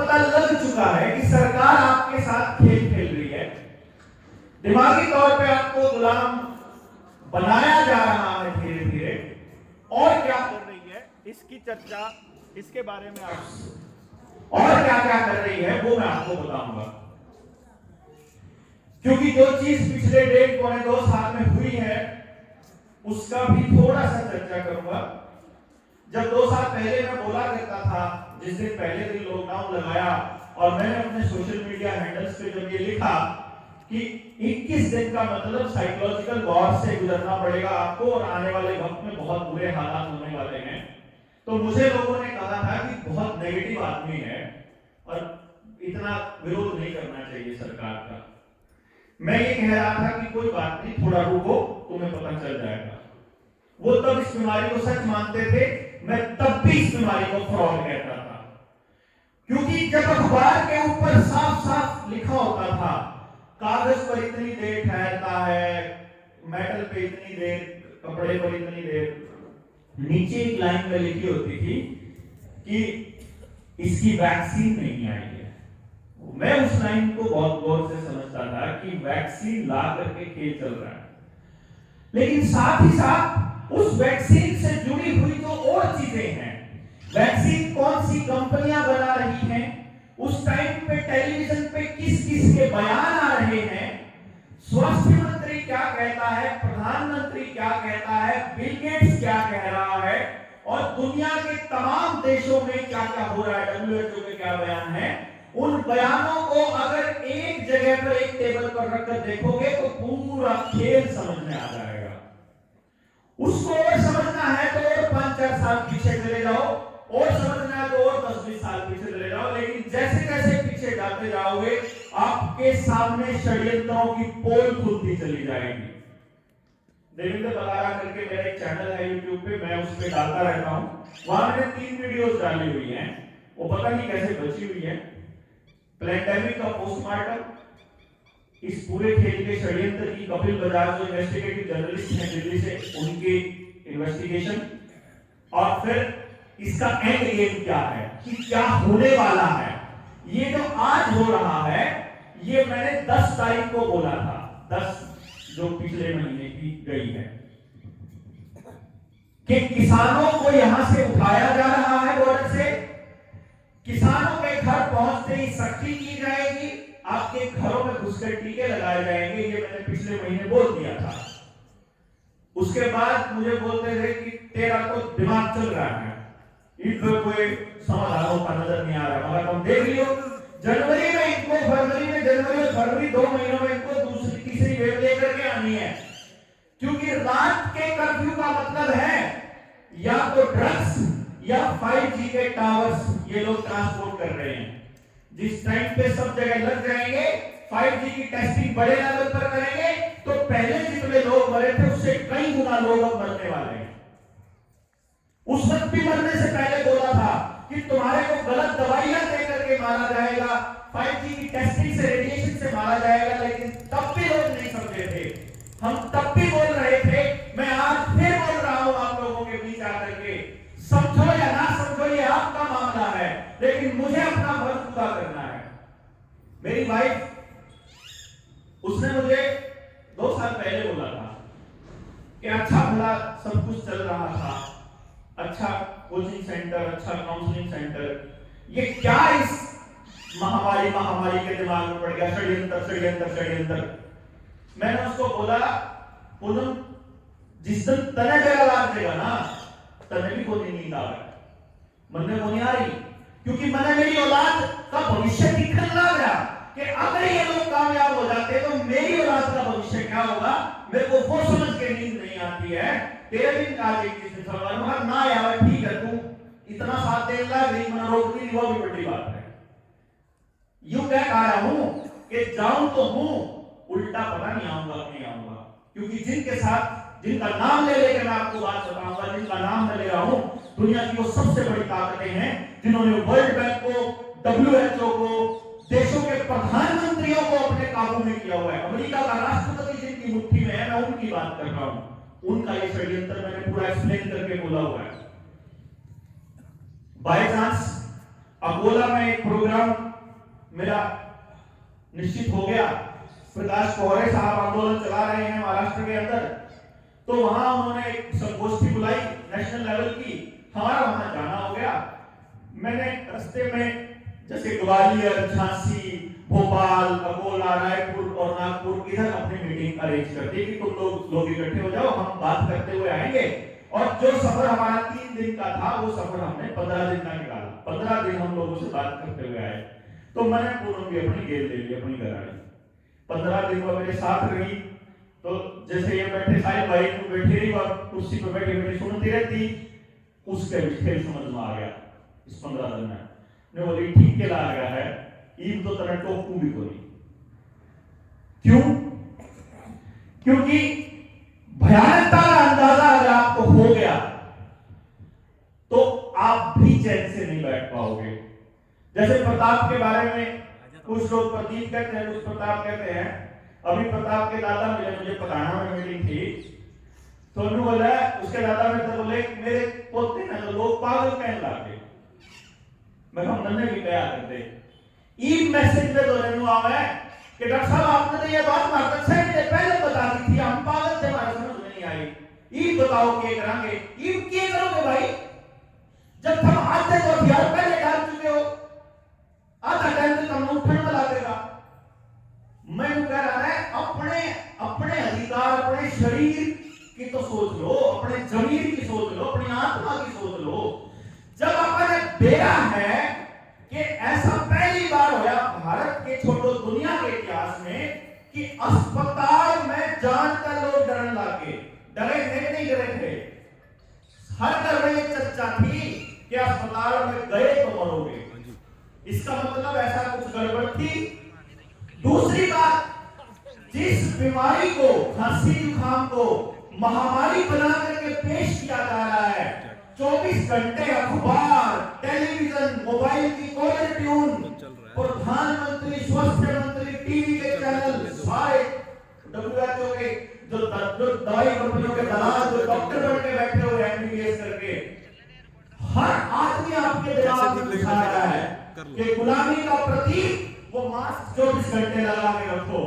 पता लग चुका है कि सरकार आपके साथ खेल खेल रही है, दिमागी तौर पे आपको गुलाम बनाया जा रहा है धीरे धीरे। और क्या कर रही है इसकी चर्चा, इसके बारे में आप और क्या क्या कर रही है वो मैं आपको बताऊंगा, क्योंकि जो चीज पिछले 1.5-2 साल में हुई है उसका भी थोड़ा सा चर्चा करूंगा। जब 2 साल पहले मैं बोला करता था, जिस दिन पहले दिन लॉकडाउन लगाया और मैंने अपने सोशल मीडिया हैंडल्स पे जब ये लिखा कि 21 दिन का मतलब साइकोलॉजिकल वॉर से गुजरना पड़ेगा आपको और आने वाले वक्त में बहुत बुरे हालात होने वाले हैं, तो मुझे लोगों ने कहा था कि बहुत नेगेटिव आदमी है और इतना विरोध नहीं करना चाहिए सरकार का। मैं ये कह रहा था कि कोई बात नहीं, थोड़ा रुको, तुम्हें पता चल जाएगा। वो तब इस बीमारी को सच मानते थे, मैं तब भी इस बीमारी को फ्रॉड कहता था, क्योंकि जब अखबार के ऊपर साफ साफ लिखा होता था कागज पर इतनी देर ठहरता है, मेटल पे इतनी देर, कपड़े पर इतनी देर, नीचे एक लाइन में लिखी होती थी कि इसकी वैक्सीन नहीं आई है। मैं उस लाइन को बहुत गौर से समझता था कि वैक्सीन ला करके खेल चल रहा है, लेकिन साथ ही साथ उस वैक्सीन से जुड़ी हुई जो और चीजें हैं, वैक्सीन कौन सी कंपनियां बना रही हैं, उस टाइम पे टेलीविजन पे किस किस के बयान आ रहे हैं, स्वास्थ्य मंत्री क्या कहता है, प्रधानमंत्री क्या कहता है, बिल गेट्स क्या कह रहा है और दुनिया के तमाम देशों में क्या क्या हो रहा है, WHO के क्या बयान है, उन बयानों को अगर एक जगह पर एक टेबल पर रखकर देखोगे तो पूरा खेल समझ में आ जाएगा। उसको और समझना है तो और 5-4 साल पीछे चले जाओ, और समझना है तो और 10-20 साल पीछे चले जाओ, लेकिन जैसे जैसे पीछे जाते जाओगे आपके सामने षड्यंत्रों की पोल खुलती चली जाएगी। देवेंद्र बलारा करके मेरा एक चैनल है YouTube पे, मैं उस पे डालता रहता हूं, वहां मैंने 3 वीडियोस डाली हुई हैं, वो पता नहीं कैसे बची हुई है। पैंडेमिक का पोस्टमार्टम, इस पूरे खेल के षड्यंत्र की कपिल बजाज जो इन्वेस्टिगेटिव जर्नलिस्ट हैं दिल्ली से, उनकी इन्वेस्टिगेशन, और फिर इसका एंड गेम क्या है कि क्या होने वाला है। ये जो आज हो रहा है ये मैंने 10 तारीख को बोला था, 10 जो पिछले महीने की गई है, कि किसानों को यहां से उठाया जा रहा है बॉर्डर से, किसानों के घर पहुंचते ही सख्ती की जाएगी, आपके घरों में घुसकर टीके लगाए जाएंगे, ये मैंने पिछले महीने बोल दिया था। उसके बाद मुझे बोलते थे कि तेरा तो दिमाग चल रहा है, इनको कोई समाधानों का नजर नहीं आ रहा, मगर तुम देख लियो जनवरी में इनको, जनवरी और फरवरी 2 महीनों में इनको दूसरी तीसरी वेव लेकर के आनी है, क्योंकि रात के कर्फ्यू का मतलब है या तो ड्रग्स या 5G के टावर्स ये लोग ट्रांसपोर्ट कर रहे हैं। जिस टाइम पे सब जगह लग जाएंगे, 5G की टेस्टिंग बड़े लेवल पर करेंगे, तो पहले जितने लोग मरे थे उससे कई गुना लोग अब मरने वाले हैं। उस वक्त भी मरने से पहले बोला था कि तुम्हारे को गलत दवाइयां दे करके मारा जाएगा, 5G की टेस्टिंग से, रेडिएशन से मारा जाएगा, लेकिन तब भी लोग नहीं समझे थे। हम तब भी बोल रहे थे, मैं आज फिर बोल रहा हूं आप लोगों के बीच आकर के, समझो या ना समझो ये आपका मामला है, लेकिन मुझे अपना फर्ज पूरा करना है। मेरी वाइफ, उसने मुझे 2 साल पहले बोला था कि अच्छा भला सब कुछ चल रहा था, अच्छा कोचिंग सेंटर, अच्छा काउंसलिंग सेंटर, ये क्या इस महामारी के दिमाग में पड़ गया, षड्यंत्र। मैंने उसको बोला, पूनम जिस दिन तने मेरा लाग देगा ना, तने भी कोई नींद आ रहा है, मन में वो नहीं आ रही, क्योंकि मैंने मेरी औलाद का भविष्य दिखने लगा कि अगर ये लोग कामयाब हो जाते तो मेरी औलाद का भविष्य क्या होगा, मेरे को वो समझ के नींद नहीं आती है। तेरे दिन आज एक चीज सवाल ना यार, ठीक है तू इतना साथ दे रहा है, गरीब मना रोक नहीं, वो भी बड़ी बात है। यूं कह रहा हूं कि जाऊं तो हूं, उल्टा पता नहीं आऊंगा, क्योंकि जिनके साथ, जिनका नाम ले लेकर मैं आपको बात बताऊंगा, जिनका नाम मैं ले रहा हूं, दुनिया की वो सबसे बड़ी ताकतें हैं जिन्होंने वर्ल्ड बैंक को, WHO को, देशों के प्रधानमंत्रियों को अपने काबू में किया हुआ है। अमेरिका का राष्ट्रपति जिनकी मुट्ठी में है, मैं उनकी बात कर रहा हूं। उनका ये षड्यंत्र मैंने पूरा एक्सप्लेन करके बोला हुआ है। बाय चांस अकोला में एक प्रोग्राम मेरा निश्चित हो गया। प्रकाश कोहरे साहब आंदोलन चला रहे हैं महाराष्ट्र के अंदर, तो वहां उन्होंने एक संगोष्ठी बुलाई नेशनल लेवल की, हमारा वहां जाना हो गया। मैंने रास्ते में जैसे ग्वालियर, झांसी, भोपाल, अकोला, रायपुर और नागपुर इधर अपनी मीटिंग अरेंज कर दी कि तुम लोग इकट्ठे हो जाओ, हम बात करते हुए आएंगे। और जो सफर हमारा 3 दिन का था वो सफर हमने 15 दिन का निकाला। 15 दिन हम लोगों से बात करते हुए आए। तो मैंने पूनम भी अपनी गेल ले ली, अपनी घराड़ी 15 दिन वो मेरे साथ रही। तो जैसे ये बैठे साहिब भाई को बैठे रही और कुर्सी पर बैठी बैठी सुनती रहती, उसके खेल समझ में आ गया इस 15 दिन में। ने बोली ठीक के ला गया है ईद तो तरह टोकू भी कोई। क्यों? क्योंकि भयानकता का अंदाजा अगर आपको हो गया तो आप भी चैन से नहीं बैठ पाओगे। जैसे प्रताप के बारे में कुछ लोग प्रदीप कहते हैं, कुछ प्रताप कहते हैं। अभी प्रताप के दादा मिले, मुझे पढ़ाना में मीटिंग थी, तो उन्होंने बोला, उसके दादा ने तो बोले मेरे पोते ना तो लोग पागल कहने लगे। मैं हम नन्हे भी कहा करते ई मैसेज में तो रेनू आवा है कि डॉक्टर साहब आपने तो ये बात मार्केट से पहले बता दी थी, हम पागल थे, हमारे समझ में नहीं आई। ई बताओ क्या करेंगे, ई क्या करोगे भाई? जब तुम आते तो हथियार पहले डाल चुके हो, आधा टाइम तो तुम उठने में लगेगा। मैं कह रहा है अपने अधिकार, अपने शरीर की तो सोच लो, अपने जमीर की सोच लो, अपनी आत्मा की सोच लो। जब आपने देखा है कि ऐसा पहली बार होया भारत के छोड़ो दुनिया के इतिहास में कि अस्पताल में जानकर लोग डरने लगे। डरे थे कि नहीं डरे थे? हर घर में एक चर्चा थी कि अस्पताल में गए तो मरोगे। इसका मतलब ऐसा कुछ गड़बड़ थी। दूसरी बात, जिस बीमारी को, खांसी जुकाम को महामारी बना करके पेश किया जा रहा है, 24 घंटे अखबार, टेलीविजन, मोबाइल की कॉलर ट्यून, प्रधानमंत्री, स्वास्थ्य मंत्री, टीवी के चैनल, सारे WHO के जो दवाई कंपनियों के दलाल, जो डॉक्टर बन के बैठे हुए MBBS करके, हर आदमी आपके दिमाग में घुसा रहा है कि गुलामी का प्रतीक वो मास्क 24 घंटे लगा के रखो।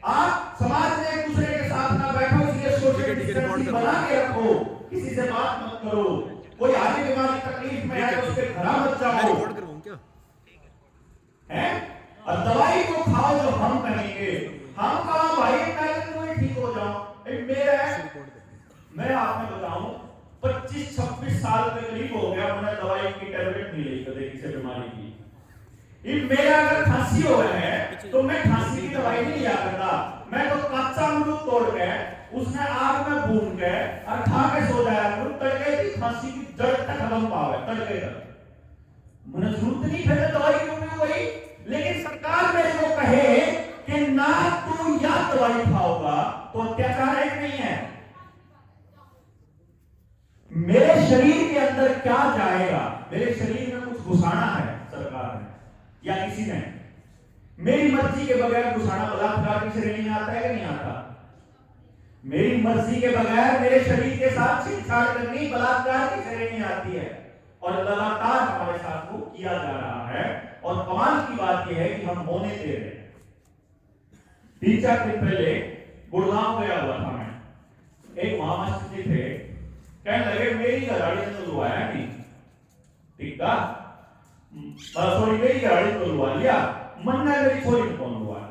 आप समाज में एक दूसरे के साथ ना बैठो, इसलिए सोशल डिस्टेंसिंग बना के रखो, किसी से बात मत करो, कोई आधी बीमारी तकलीफ में है उसके घर मत जाओ, है? और दवाई को खाओ जो हम कहेंगे। हम कहा भाई मैं ठीक हो जाऊं। मैं आपको बताऊं 25-26 साल के करीब हो गया मैंने दवाई की टैबलेट नहीं ली कभी किसी बीमारी की। मेरा अगर खांसी हो गया है तो मैं खांसी की दवाई नहीं लिया करता। मैं तो कच्चा अमरूद तोड़ के उसने आग में भून के और खा के सो जाया करूं, तड़के की खांसी की जड़ तक खत्म पावे तड़के तक। मुझे जरूरत नहीं फिर दवाई क्यों भी वही। लेकिन सरकार मेरे को कहे कि ना तू या दवाई खाओगा तो अत्याचार है कि नहीं है? मेरे शरीर के अंदर क्या जाएगा? मेरे शरीर में कुछ घुसाना है सरकार ने या किसी ने, मेरी मर्जी के बगैर घुसाना बलात्कार की श्रेणी में आता है कि नहीं आता? मेरी मर्जी के बगैर मेरे शरीर के साथ छेड़छाड़ करनी बलात्कार की श्रेणी में आती है और लगातार हमारे साथ वो किया जा रहा है। और कमाल की बात यह है कि हम होने दे रहे हैं। 3-4 दिन पहले गुड़गांव गया हुआ था मैं, एक महामास्टर जी थे, कहने लगे मेरी घराड़ी ने तो लुभाया नहीं, ठीक था, सॉरी मेरी घराड़ी तो लुभा लिया, मन ने मेरी छोरी को कौन लुभाया?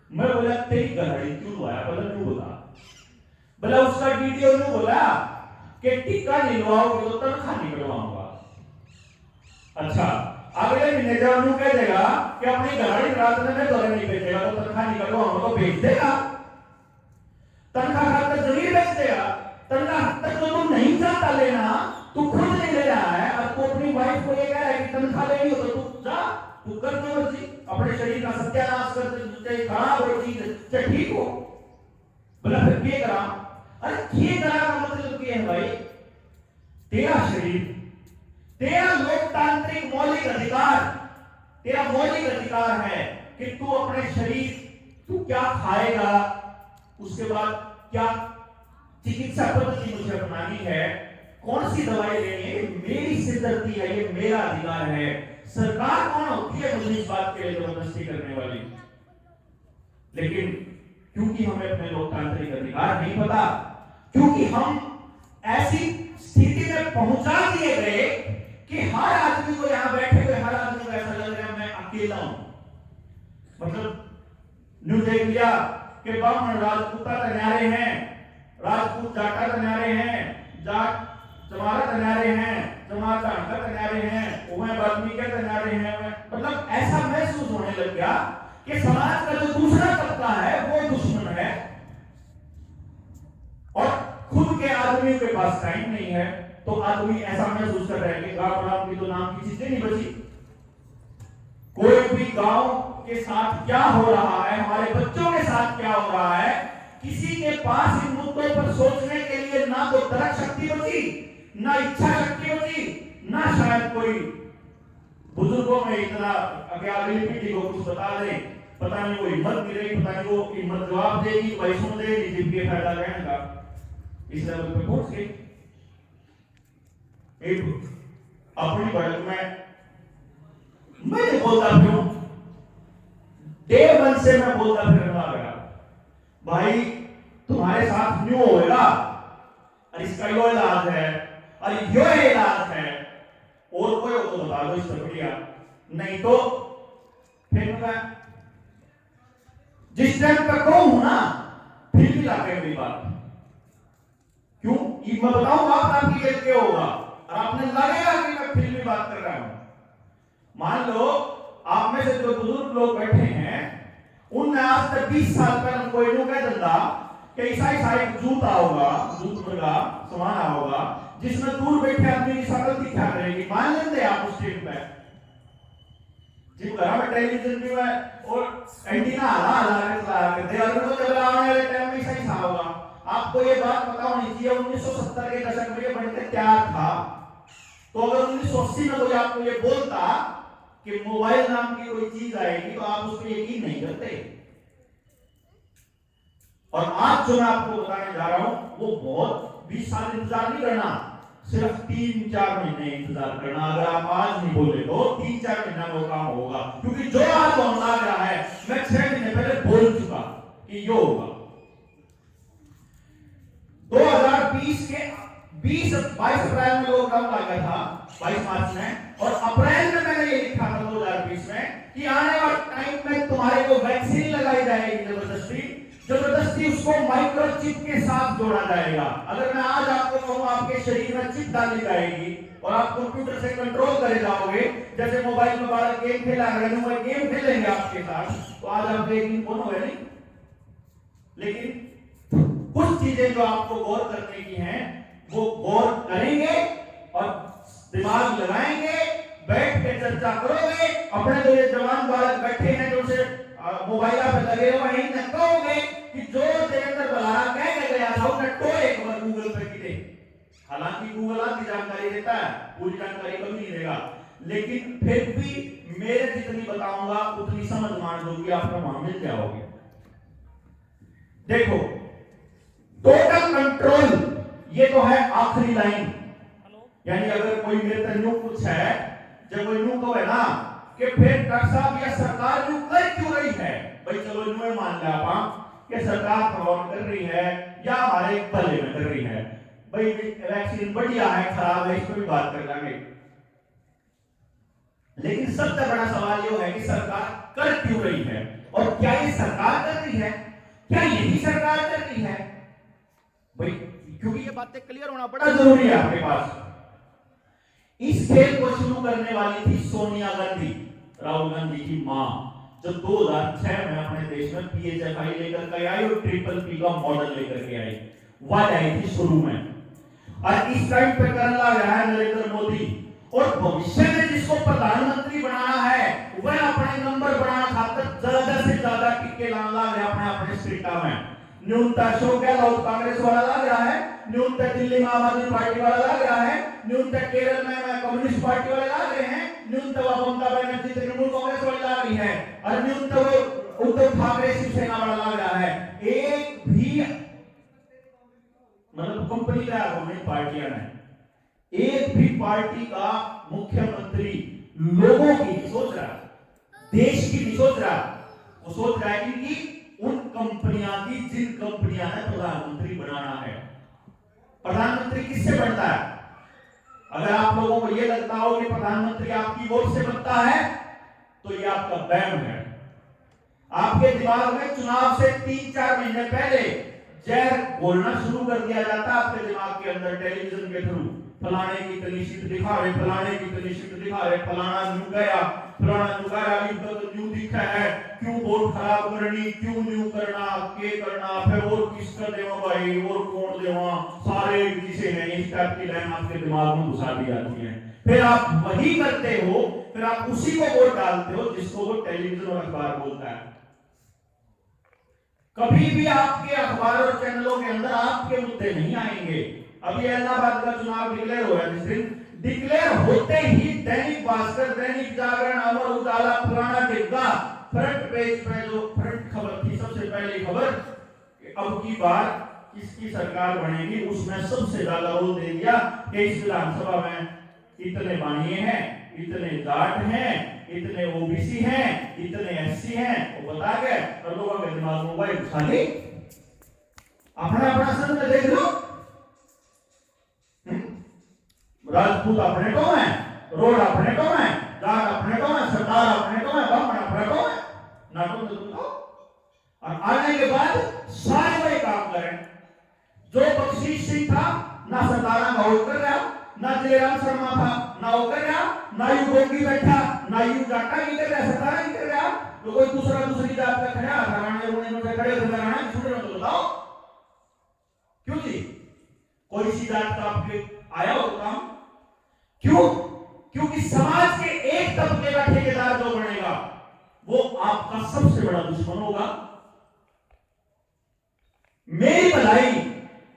मैं बोला तेरी घराड़ी क्यों लुभाया? बोला क्यों बोला? बोला उसका वीडियो ने बोला कि टिक्का निलवाओगे तो तनख्वाह निकलवाऊंगा। अच्छा, अगले महीने जब उन्होंने कह देगा कि अपनी घराड़ी रात में मैं दौरे नहीं बेचेगा तो तनख्वाह निकलवाऊंगा, तो बेच देगा। तनख्वाह खाकर जमीन बेच देगा। तनख्वाह तक तो तुम नहीं चाहता लेना, तू खुद नहीं ले रहा है और तू अपनी वाइफ को ये कह रहा है कि तनख्वाह लेनी हो तो तू जा, तू कर दो मर्जी, अपने शरीर का सत्यानाश कर दे, खराब हो चीज चाहे ठीक हो। बोला फिर क्या करा? अरे ये करा का मतलब क्या है भाई? तेरा शरीर, तेरा लोकतांत्रिक मौलिक अधिकार, तेरा मौलिक अधिकार है कि तू अपने शरीर, तू क्या खाएगा, उसके बाद क्या चिकित्सा पद्धति मुझे अपनानी है, कौन सी दवाई लेनी है, मेरी सिरदर्दी है, ये मेरा अधिकार है। सरकार कौन होती है मुझे इस बात के लिए जबरदस्ती करने वाली? लेकिन क्योंकि हमें अपने लोकतांत्रिक अधिकार नहीं पता, क्योंकि हम ऐसी स्थिति में पहुंचा दिए गए कि हर आदमी को, यहां बैठे हुए हर आदमी को ऐसा लग रहा है मैं अकेला हूं। मतलब न्यू देख लिया कि ब्राह्मण राजपूता तन्यारे हैं, राजपूत जाटा तन्यारे हैं, जाट चमारा तन्यारे हैं, चमार चांका तन्यारे हैं, उन्हें वाल्मीकि तन्यारे हैं। मतलब ऐसा महसूस होने लग गया कि समाज का जो दूसरा तबका है वो दुश्मन है और खुद के आदमियों के पास टाइम नहीं है। तो आदमी ऐसा महसूस कर रहे हैं कि गांव राम की तो नाम की चीजें नहीं बची। कोई भी गांव के साथ क्या हो रहा है, हमारे बच्चों के साथ क्या हो रहा है, किसी के पास इन मुद्दों पर सोचने के लिए ना तो तर्क शक्ति बची, ना इच्छा शक्ति बची, ना शायद कोई बुजुर्गों में इतना अगली पीढ़ी को कुछ बता दे। पता नहीं वो हिम्मत मिलेगी, पता नहीं वो हिम्मत जवाब देगी, पैसों देगी, जिसके फायदा लेने का इस लेवल पे पहुंच गई। एक अपनी बढ़त में मैं बोलता हूं, डे वन से मैं बोलता फिर गया भाई तुम्हारे साथ न्यू होगा और इसका यो इलाज है और यो इलाज है, और कोई हो तो बता दो इससे बढ़िया, नहीं तो फिर मैं जिस टाइम तक कहूं ना फिर भी लाके मेरी बात क्यों ये मैं बताऊंगा आपकी जेल क्या होगा और आपने लगेगा कि मैं फिर भी बात कर रहा हूं। मान लो आप में से जो बुजुर्ग लोग बैठे हैं उनने आज तक 20 साल पहले कोई यूं कह दिया कि ईसाई जूता होगा, जूत मुर्गा समाना होगा जिसमें दूर बैठे आदमी की शक्ल दिखा करेगी, मान लेते आप उस टाइम पे जी घर में टेलीविजन भी है और एंटीना हला के दे और तो जब आने वाले टाइम में सही था होगा। आपको ये बात पता होनी चाहिए 1970 के दशक में ये बनकर तैयार था। तो अगर 1980 में कोई आपको ये बोलता कि मोबाइल नाम की कोई चीज आएगी तो आप उस पर यकीन नहीं करते। और आज जो मैं आपको बताने जा रहा हूं वो बहुत 20 साल इंतजार नहीं करना, सिर्फ 3-4 महीने इंतजार करना। अगर आप आज नहीं बोले तो 3-4 महीना में वो काम होगा, क्योंकि जो आज होने लग रहा है मैं 6 महीने पहले बोल चुका कि यो होगा। 2020 के 22 अप्रैल में लॉकडाउन लगा था, 22 मार्च में, और अप्रैल में मैंने ये लिखा था 2020 में कि आने वाले टाइम में तुम्हारे को वैक्सीन लगाई जाएगी जबरदस्ती उसको माइक्रोचिप के साथ जोड़ा जाएगा। अगर मैं आज आपको कहूं आपके शरीर में चिप डाली जाएगी और आप कंप्यूटर से कंट्रोल करे जाओगे, जैसे मोबाइल में बाहर गेम खेला गेम खेलेंगे आपके साथ, तो आज आप यकीन कौन होगा नहीं। लेकिन कुछ चीजें जो आपको गौर करने की हैं वो गौर करेंगे और दिमाग लगाएंगे, बैठ के चर्चा करोगे। अपने जो ये जवान बालक बैठे हैं जो से मोबाइल पे लगे हुए हैं, कहोगे कि जो देवेंद्र बलारा कह के गया था उसने तो एक बार गूगल पे की दे। हालांकि गूगल आधी जानकारी देता है, पूरी जानकारी कभी नहीं देगा, लेकिन फिर भी मेरे जितनी बताऊंगा उतनी समझ मान लो कि आपको वहां मिल जाओगे। देखो टोटल कंट्रोल ये तो है आखिरी लाइन, यानी अगर कोई मेरे तक यूं कुछ है जब वो यूं कहे ना कि फिर डॉक्टर साहब या सरकार यूं कर क्यों रही है, भाई चलो यूं मान लिया आप कि सरकार फ्रॉड कर रही है या हमारे भले में कर रही है, भाई वैक्सीन बढ़िया है खराब है इस पर भी बात कर लेंगे। लेकिन सबसे बड़ा सवाल ये है कि सरकार कर क्यों रही है और क्या ये सरकार कर रही है, क्या यही सरकार कर रही है भाई, क्योंकि ये बातें क्लियर होना बड़ा जरूरी है आपके पास। इस खेल को शुरू करने वाली थी सोनिया गांधी, राहुल गांधी की मां, जो 2006 में अपने देश में PHFI लेकर के आई और PPP का मॉडल लेकर के आई, वह आई थी शुरू में। और इस टाइम पे करने लगा है नरेंद्र मोदी, और भविष्य में जिसको प्रधानमंत्री बनाना है वह अपने नंबर बनाना खातर ज्यादा से ज्यादा टिके लाना है अपने स्टेटा में। न्यूनतम अशोक गहलोत कांग्रेस वाला लग रहा है, न्यूनतम दिल्ली में आम आदमी पार्टी वाला लग रहा है, न्यूनतम केरल में कम्युनिस्ट पार्टी वाले लग रहे हैं, न्यूनतम ममता बनर्जी तृणमूल कांग्रेस वाली लग रही है, और न्यूनतम उद्धव ठाकरे शिवसेना वाला लग रहा है। एक भी मतलब कंपनी का गवर्नमेंट पार्टियां ने एक भी पार्टी का मुख्यमंत्री लोगों की नहीं सोच रहा, देश की नहीं सोच रहा, वो सोच रहा है कि उन कंपनियां की जिन कंपनियां ने प्रधानमंत्री बनाना है। प्रधानमंत्री किससे बनता है? अगर आप लोगों को यह लगता हो कि प्रधानमंत्री आपकी वोट से बनता है तो यह आपका वहम है। आपके दिमाग में चुनाव से 3-4 महीने पहले जहर घोलना शुरू कर दिया जाता है आपके दिमाग के अंदर टेलीविजन के थ्रू। फलाने की इतनी सीट दिखा रहे, फलाने की इतनी सीट दिखा रहे, फलाना न्यू गया, फलाना न्यू गया, इनका तो न्यू दिखा है, क्यों वोट खराब करनी, क्यों न्यू करना, के करना, फिर वोट किसका देवा भाई, और कौन देवा, सारे किसे हैं, इस टाइप की लाइन आपके दिमाग में घुसा दी जाती है। फिर आप वही करते हो, फिर आप उसी को वोट डालते हो जिसको वो टेलीविजन और अखबार बोलता है। कभी भी आपके अखबार और चैनलों के अंदर आपके मुद्दे नहीं आएंगे। अभी इलाहाबाद का चुनाव डिक्लेयर हुआ है, जिस दिन डिक्लेयर होते ही दैनिक भास्कर, दैनिक जागरण, अमर उजाला, पुराना डिब्बा फ्रंट पेज पे जो फ्रंट खबर थी, सबसे पहली खबर अब की बार किसकी सरकार बनेगी, उसमें सबसे ज्यादा रोल दे दिया कि इस विधानसभा में इतने बानिए हैं, इतने जाट हैं, इतने ओबीसी हैं, इतने एससी हैं, वो बता गए और लोगों के दिमाग में वही खाली अपना अपना संग में देख लो। राजपूत अपने को है, रोड अपने को है, जाट अपने को है, सरदार अपने को है, ब्राह्मण अपने को है, ना तो और आने के बाद सारे वही काम करें। जो बख्शीश सिंह था, ना सरदारा का वो कर रहा, ना जयराम शर्मा था, ना वो कर रहा, ना यू गोगी बैठा, ना यू जाटा की कर रहा, सरदारा की कर रहा, तो कोई दूसरी जात का खड़ा घराने रोने में खड़े होकर घराना छूट रहे, तो बताओ क्यों जी? कोई सी जात का आपके आया हो काम? क्यों? क्योंकि समाज के एक तबके का ठेकेदार जो बनेगा वो आपका सबसे बड़ा दुश्मन होगा। मेरी भलाई,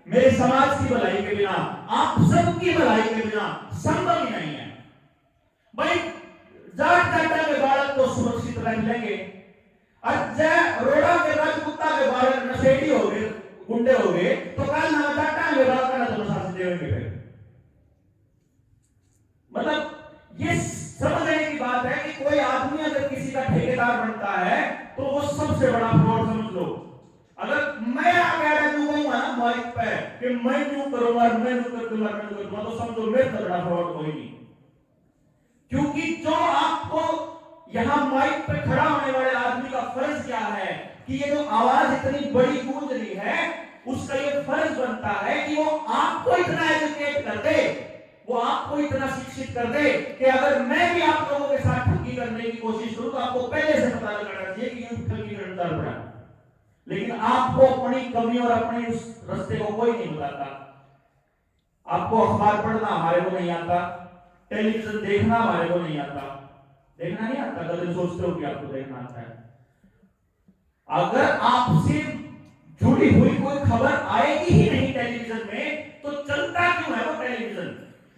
मेरे समाज की भलाई के बिना, आप सबकी भलाई के बिना संभव ही नहीं है। भाई जाट जाटा के बालक तो सुरक्षित रह लेंगे, अजय रोड़ा के राजपुता के बालक नशेड़ी हो गए, गुंडे हो गए, तो कल ना जाटा के बालक का तो शासन देंगे। फिर मतलब ये समझने की बात है कि कोई आदमी अगर किसी का ठेकेदार बनता है तो वो सबसे बड़ा फ्रॉड समझ लो। अगर मैं कह दूंगा ना माइक पे कि मैं यूं करूंगा, मैं यूं कर दूंगा, मैं यूं करूंगा, तो समझो मेरे से बड़ा फ्रॉड कोई नहीं। क्योंकि जो आपको यहां माइक पे खड़ा होने वाले आदमी का फर्ज क्या है कि ये जो आवाज इतनी बड़ी गूंज रही है, उसका ये फर्ज बनता है कि वो आपको इतना एजुकेट कर दे, वो आपको इतना शिक्षित कर दे कि अगर मैं भी आप लोगों के साथ ठगी करने की कोशिश करूं तो आपको पहले से पता लगना चाहिए कि ये ठगी करने जा रहा है। लेकिन आपको अपनी कमी और अपने उस रास्ते को कोई नहीं बताता। आपको अखबार पढ़ना हमारे को नहीं आता, टेलीविजन देखना हमारे को नहीं आता, देखना नहीं आता, कभी सोचते हो कि आपको देखना आता है। अगर आपसे जुड़ी हुई कोई खबर आएगी ही नहीं टेलीविजन में तो चलता क्यों है वो टेलीविजन?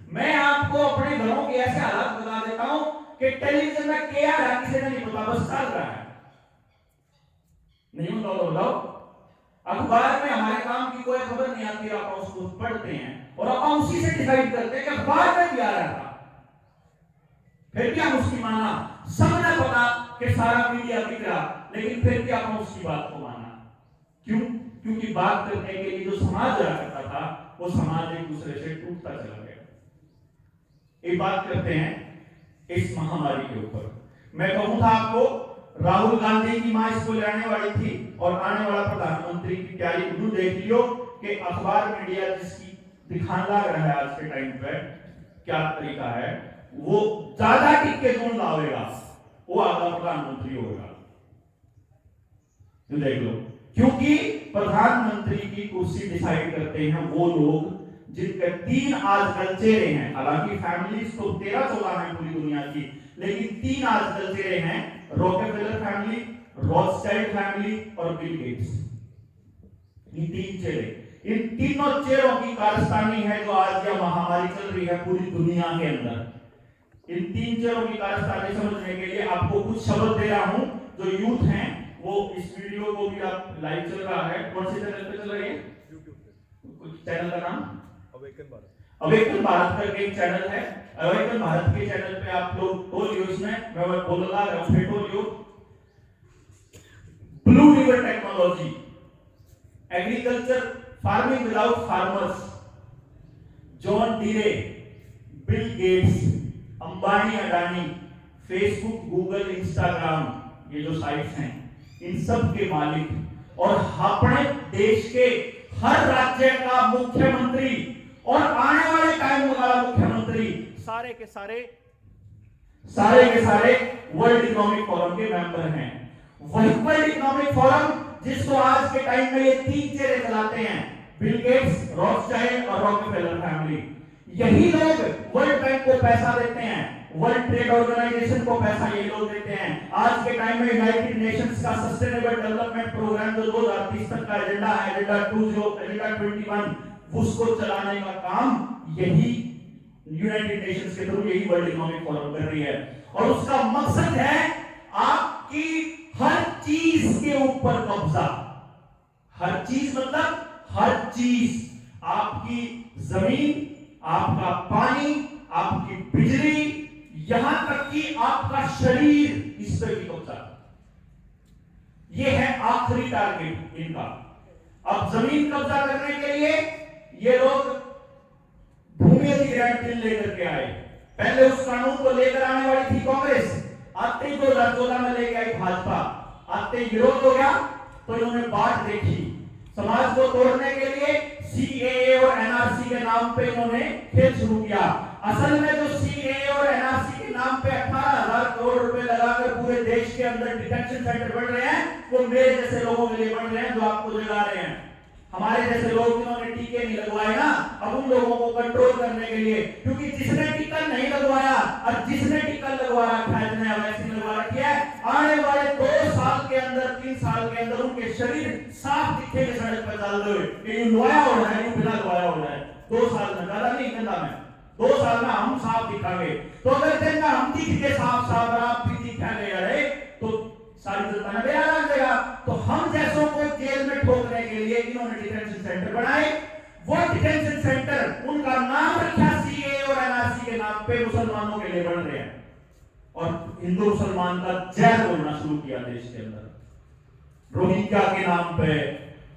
मैं आपको अपने घरों के ऐसे हालात बता देता हूं कि टेलीविजन में क्या है किसी ने नहीं पता, बस चल रहा है। नहीं होता तो बताओ। अखबार में हमारे काम की कोई खबर नहीं आती, आप उसको पढ़ते हैं और आप उसी से डिसाइड करते हैं कि अखबार में भी आ रहा था, फिर भी हम उसकी माना। सबने पता कि सारा मीडिया बिक रहा, लेकिन फिर भी आप उसकी बात को माना। क्यों? क्योंकि बात करने के लिए जो समाज रहा करता था वो समाज एक दूसरे से टूटता चला गया। एक बात करते हैं इस महामारी के ऊपर। मैं कहूं था आपको, राहुल गांधी की मां इसको लाने वाली थी और आने वाला प्रधानमंत्री की तैयारी गुरु देख लियो कि अखबार मीडिया जिसकी दिखाने लग रहा है आज के टाइम पे क्या तरीका है, वो ज्यादा टिक के गुण लावेगा, वो आगा प्रधानमंत्री होगा। तो देख लो, क्योंकि प्रधानमंत्री की कुर्सी डिसाइड करते हैं वो लोग जिनके 3 आजकल चेहरे हैं। हालांकि फैमिलीज तो 13-14 हैं पूरी दुनिया की, लेकिन 3 आजकल चेहरे हैं, रॉकेफेलर फैमिली, रॉथस्चाइल्ड फैमिली और बिल गेट्स। ये 3 चेहरे, इन तीनों चेहरों की कारस्तानी है जो आज यह महामारी चल रही है पूरी दुनिया के अंदर। इन 3 चेहरों की कारस्तानी समझने के लिए आपको कुछ शब्द दे रहा हूं। जो यूथ हैं वो इस वीडियो को भी आप लाइव चल रहा है, कौन से चैनल पे चल रही है? यूट्यूब पे। कुछ चैनल का नाम अवेकन भारत करके एक चैनल है, अमेरिकन भारत के चैनल पे आप लोग टोल यूज में मैं बोलूंगा फिर told you blue river technology, agriculture farming without farmers, John Deere, Bill Gates, Ambani Adani, Facebook, Google, Instagram, ये जो साइट्स हैं इन सब के मालिक और अपने देश के हर राज्य का मुख्यमंत्री और आने वाले टाइम वाला मुख्यमंत्री सारे के सारे वर्ल्ड इकोनॉमिक फोरम के मेंबर हैं। वही वर्ल्ड इकोनॉमिक फोरम जिसको आज के टाइम में ये तीन चेहरे चलाते हैं, बिल गेट्स, रॉथस्चाइल्ड और रॉकफेलर फैमिली। यही लोग वर्ल्ड बैंक को पैसा देते हैं, वर्ल्ड ट्रेड ऑर्गेनाइजेशन को पैसा ये लोग देते हैं। आज के टाइम में यूनाइटेड नेशंस का सस्टेनेबल डेवलपमेंट प्रोग्राम जो 2030 तक का एजेंडा है, एजेंडा 21, उसको चलाने का काम यही यूनाइटेड नेशंस के थ्रू यही वर्ल्ड इकोनॉमिक फोरम कर रही है। और उसका मकसद है आपकी हर चीज के ऊपर कब्जा। हर चीज मतलब हर चीज, आपकी जमीन, आपका पानी, आपकी बिजली, यहां तक कि आपका शरीर, इस पर भी कब्जा। यह है आखिरी टारगेट इनका। अब जमीन कब्जा करने के लिए ये लोग भूमि अधिग्रहण बिल लेकर के आए। पहले उस कानून को लेकर आने वाली थी कांग्रेस, आते ही 2014 में लेके आई भाजपा, आते ही विरोध हो गया तो इन्होंने बात देखी। समाज को तोड़ने के लिए सीएए और एनआरसी के नाम पे इन्होंने खेल शुरू किया। असल में जो सीएए और एनआरसी के नाम पे 18,000 करोड़ रुपए लगाकर पूरे देश के अंदर डिटेंशन सेंटर बन रहे हैं, वो मेरे जैसे लोगों के लिए बन रहे हैं जो आपको जगा रहे हैं। हमारे जैसे लोग जिन्होंने टीके नहीं लगवाए ना, अब उन लोगों को कंट्रोल करने के लिए, क्योंकि जिसने टीका नहीं लगवाया और जिसने टीका लगवाया है, वैक्सीन लगवा रखी है, आने वाले 2 साल के अंदर 3 साल के अंदर उनके शरीर साफ दिखेंगे सड़क पर चलते हुए कि लगवाया हो रहा है, बिना लगवाया हो रहा है। 2 साल में, ज्यादा नहीं कहता मैं, 2 साल में हम साफ दिखाएंगे। तो अगर दिन में हम दिख के साफ आप भी दिखाएंगे अरे तो सारी जनता ने बेरा लग जाएगा। तो हम जैसों को जेल में ठोकने के लिए इन्होंने डिटेंशन सेंटर बनाए। वो डिटेंशन सेंटर उनका नाम रखा सीए और एनआरसी के नाम पे, मुसलमानों के लिए बन रहे हैं और हिंदू मुसलमान का जहर बोलना शुरू किया देश के अंदर। रोहिंग्या के नाम पे,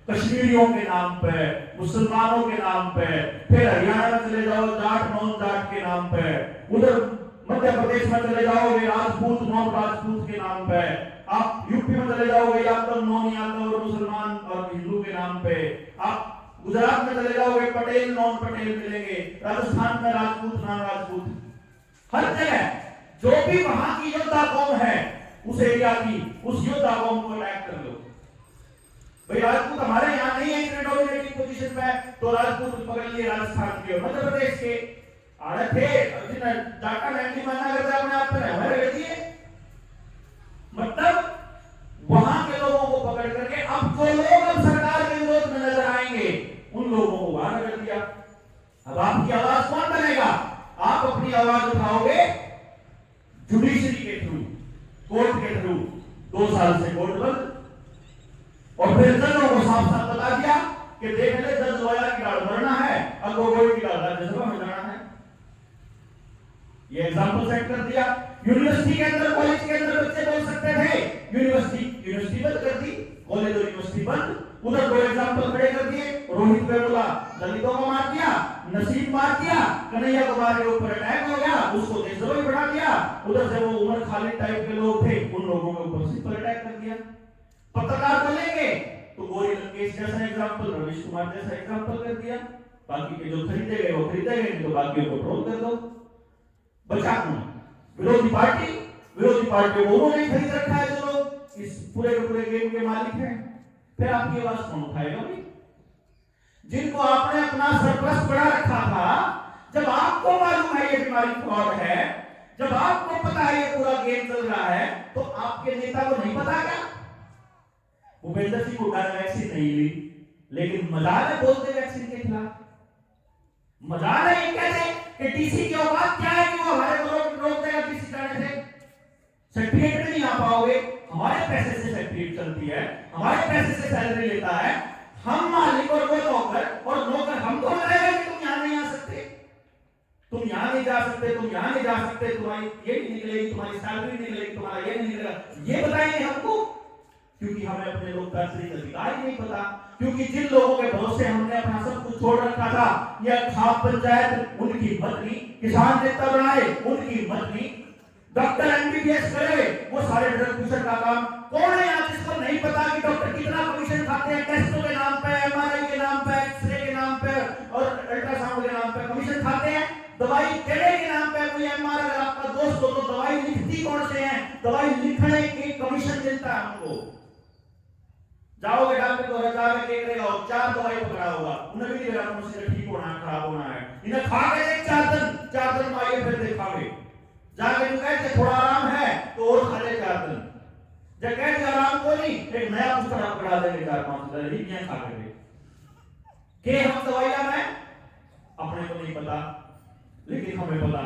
कश्मीरियों के नाम पे, मुसलमानों के नाम पे, फिर हरियाणा में चले जाओ जाट नॉन जाट के नाम पे, उधर मध्य प्रदेश में चले जाओगे राजपूत नॉन राजपूत के नाम पे, आप यूपी में चले जाओगे यादव नॉन यादव और मुसलमान और हिंदू के नाम पे, आप गुजरात में चले जाओगे पटेल नॉन पटेल मिलेंगे, राजस्थान में राजपूत नॉन राजपूत। हर जगह जो भी वहां की योद्धा कौम है उस एरिया की, उस योद्धा कौम को अटैक कर लो। भाई राजपूत हमारे यहाँ नहीं है डोमिनेटिंग पोजीशन पे, तो राजपूत पकड़ लिए राजस्थान के और मध्य प्रदेश के आड़े थे, डाटा लैंडिंग माना करता है अपने आप पर हमारे रहती है। मतलब वहां के लोगों को पकड़ करके अब जो लोग अब सरकार के विरोध में नजर आएंगे उन लोगों को बाहर कर दिया। अब आपकी आवाज कौन बनेगा? आप अपनी आवाज उठाओगे जुडिशरी के थ्रू, कोर्ट के थ्रू। 2 साल से कोर्ट बंद और फिर जजों को साफ साफ बता दिया कि देख ले जज लॉयर की गाड़ भरना है, अब गोगोई की गाड़ राज्यसभा में जाना है। ये एग्जांपल सेट कर दिया। यूनिवर्सिटी के अंदर, कॉलेज के अंदर बच्चे बोल सकते थे, यूनिवर्सिटी बंद कर दी, कॉलेज और यूनिवर्सिटी बंद। उधर 2 एग्जांपल खड़े कर दिए, रोहित वेमुला दलितों को मार दिया, नसीब मार दिया, कन्हैया कुमार के ऊपर अटैक हो गया, उसको देशद्रोही बढ़ा दिया। उधर से वो उमर खालिद टाइप के लोग थे, उन लोगों के ऊपर सिंपल अटैक कर दिया। पत्रकार बोलेंगे तो गोरी लंकेश जैसा एग्जांपल, रवीश कुमार जैसा एग्जांपल कर दिया। बाकी के जो खरीदे गए वो खरीदे गए, तो बाकी को ट्रोल कर दो। बचा कौन? विरोधी पार्टी को उन्होंने खरीद रखा है जो लोग इस पूरे के पूरे गेम के मालिक हैं। फिर आपकी आवाज कौन उठाएगा भाई? जिनको आपने अपना सरप्लस बढ़ा रखा था, जब आपको मालूम है ये बीमारी फ्रॉड है, जब आपको पता है ये पूरा गेम चल रहा है, तो आपके नेता को नहीं पता क्या? भूपेंद्र सिंह हुड्डा ने वैक्सीन नहीं ली, लेकिन मजाल है बोलते वैक्सीन के खिलाफ। मजाल है ये कहते कि टीसी की औकात क्या है कि वो हमारे को रोक देगा टीसी जाने से। सर्टिफिकेट नहीं आ पाओगे, हमारे पैसे से सर्टिफिकेट चलती है, हमारे पैसे से सैलरी लेता है, हम मालिक और वो नौकर, और नौकर हमको बताएगा कि तुम यहां नहीं आ सकते। तुम यहाँ नहीं जा सकते, तुम यहाँ नहीं जा सकते, तुम्हारी ये नहीं निकलेगी, तुम्हारी सैलरी नहीं निकलेगी, तुम्हारा ये नहीं निकलेगा, ये बताएंगे हमको? क्योंकि हमें अपने लोकतांत्रिक अधिकार ही नहीं पता। क्योंकि जिन लोगों के भरोसे हमने अपना सब कुछ छोड़ रखा था, यह खाप पंचायत उनकी मत नहीं, किसान नेता बनाए उनकी मत नहीं, डॉक्टर एमबीबीएस करे वो सारे ड्रग कमीशन का काम। कौन है आज जिसको नहीं पता कि डॉक्टर कितना कमीशन खाते हैं? टेस्टों के नाम पे, एमआरआई के नाम पे, एक्सरे के नाम पे और अल्ट्रासाउंड के नाम पे कमीशन खाते हैं। दवाई देने के नाम पे कोई एमआर अगर आपका दोस्त हो तो दवाई लिखती कौन से हैं? दवाई लिखने के कमीशन मिलता है हमको। जाओगे डॉक्टर को हजार में केक देगा और 4 दवाई पकड़ा होगा, उन्हें भी नहीं पता मुझसे ठीक होना है खराब होना है, इन्हें खा के देख 4 दिन में आइए फिर देखावे। जाके जो कहते थोड़ा आराम है तो और खा ले 4 दिन, जब कहते आराम को नहीं एक नया पुस्तक पकड़ा देंगे 4-5 दिन ही क्या खा के हम दवाइयां में अपने को नहीं पता लेकिन हमें पता।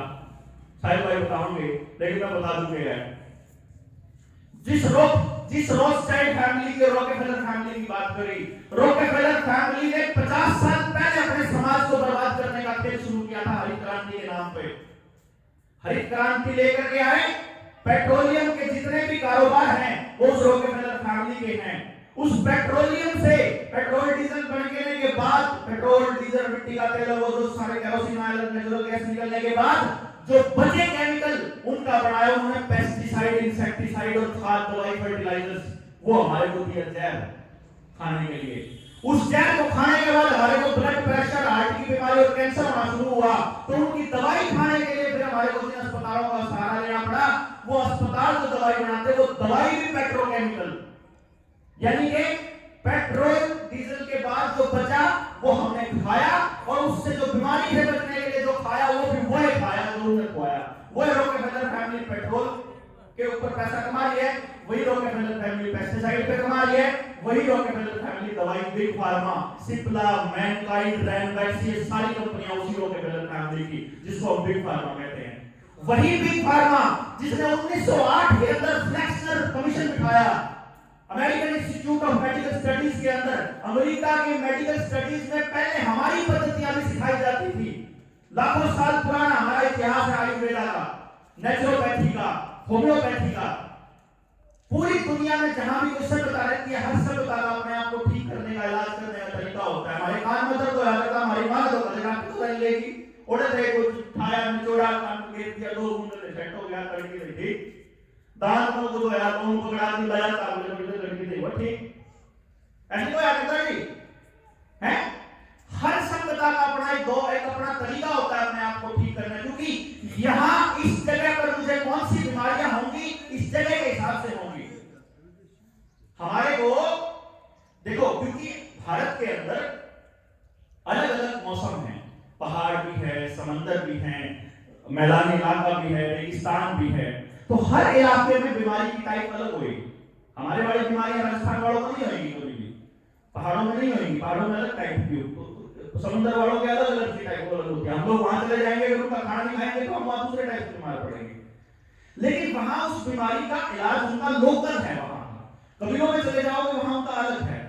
शायद भाई बताऊंगे लेकिन मैं बता दूंगा। जिस रोथस्टाइल्ड फैमिली के रॉकेफेलर फैमिली की बात करी, रॉकेफेलर फैमिली ने 50 साल पहले अपने समाज को बर्बाद करने का खेल शुरू किया था हरित क्रांति के नाम पे। हरित क्रांति लेकर के आए, पेट्रोलियम के जितने भी कारोबार हैं वो उस रॉकेफेलर फैमिली के हैं। उस पेट्रोलियम से पेट्रोल डीजल बनने के बाद, पेट्रोल डीजल मिट्टी का तेल वो जो सारे केरोसिन ऑयल नेचुरल गैस निकलने के बाद जो बचे केमिकल उनका बनाया उन्होंने पेस्टिसाइड, इंसेक्टिसाइड और खाद दवाई फर्टिलाइजर्स, वो हमारे को दिया जहर खाने के लिए। उस जहर को खाने के बाद हमारे को ब्लड प्रेशर, हार्ट की बीमारी और कैंसर होना शुरू हुआ। तो उनकी दवाई खाने के लिए फिर हमारे को जिन अस्पतालों का सहारा लेना पड़ा। वो अस्पताल जो दवाई बनाते वो दवाई भी पेट्रोकेमिकल, यानी कि पेट्रोल डीजल के बाद जो बचा वो हमने खाया और उससे जो बीमारी से बचने के लिए जो खाया वो भी वही खाया जो उन्होंने खाया। वही रॉकेफेलर फैमिली पेट्रोल के ऊपर पैसा कमा लिया है, वही रॉकेफेलर फैमिली पेस्टिसाइड पे कमा लिया है, वही रॉकेफेलर फैमिली दवाई, बिग फार्मा, सिप्ला, मैनकाइंड, रैनबैक्स, ये सारी कंपनियां उसी रॉकेफेलर फैमिली की, जिसको हम बिग फार्मा कहते हैं। वही बिग फार्मा जिसने 1908 के अंदर फ्लेक्सनर कमीशन बिठाया American institute of medical studies के अंदर। अमेरिका के मेडिकल स्टडीज में पहले हमारी पद्धतियां भी सिखाई जाती थी। लाखों साल पुराना हमारा इतिहास है आयुर्वेदा का, नेचुरोपैथी का, होम्योपैथी का। पूरी दुनिया में जहां भी कोई सभ्यता रहती है, हर सभ्यता का अपने आप को ठीक करने का, इलाज करने का तरीका होता है। हमारे कान में दर्द हो जाता है, हमारी मां तो कलेगा तो लेगी, उड़े थे कुछ खाया निचोड़ा, कान में गिर दिया, 2 घंटे सेट हो गया, तड़की नहीं ठीक। दांत को जो है दोनों पकड़ा दी, लाया ताबले लड़की थी वो ठीक। ऐसी कोई आदत नहीं है। हर सभ्यता का अपना एक अपना तरीका होता है अपने आप को ठीक करने, क्योंकि यहाँ इस जगह पर मुझे कौन सी बीमारियां होंगी इस जगह के हिसाब से होंगी। हमारे को देखो, क्योंकि भारत के अंदर अलग अलग मौसम है, पहाड़ भी है, समंदर भी है, मैदानी इलाका भी है, रेगिस्तान भी है। तो हर इलाके में बीमारी की टाइप अलग होगी। हमारे वाली बीमारियां राजस्थान वालों को नहीं होगी, कभी भी पहाड़ों में नहीं होगी, पहाड़ों में अलग टाइप की, तो समुद्र वालों के अलग अलग टाइप अलग होती है। हम लोग वहां चले जाएंगे, अगर उनका खाना नहीं खाएंगे तो हम वहां दूसरे टाइप से बीमार पड़ेंगे। लेकिन वहां उस बीमारी का इलाज उनका लोकल है, वहां कबीलों में चले जाओगे वहां उनका अलग है।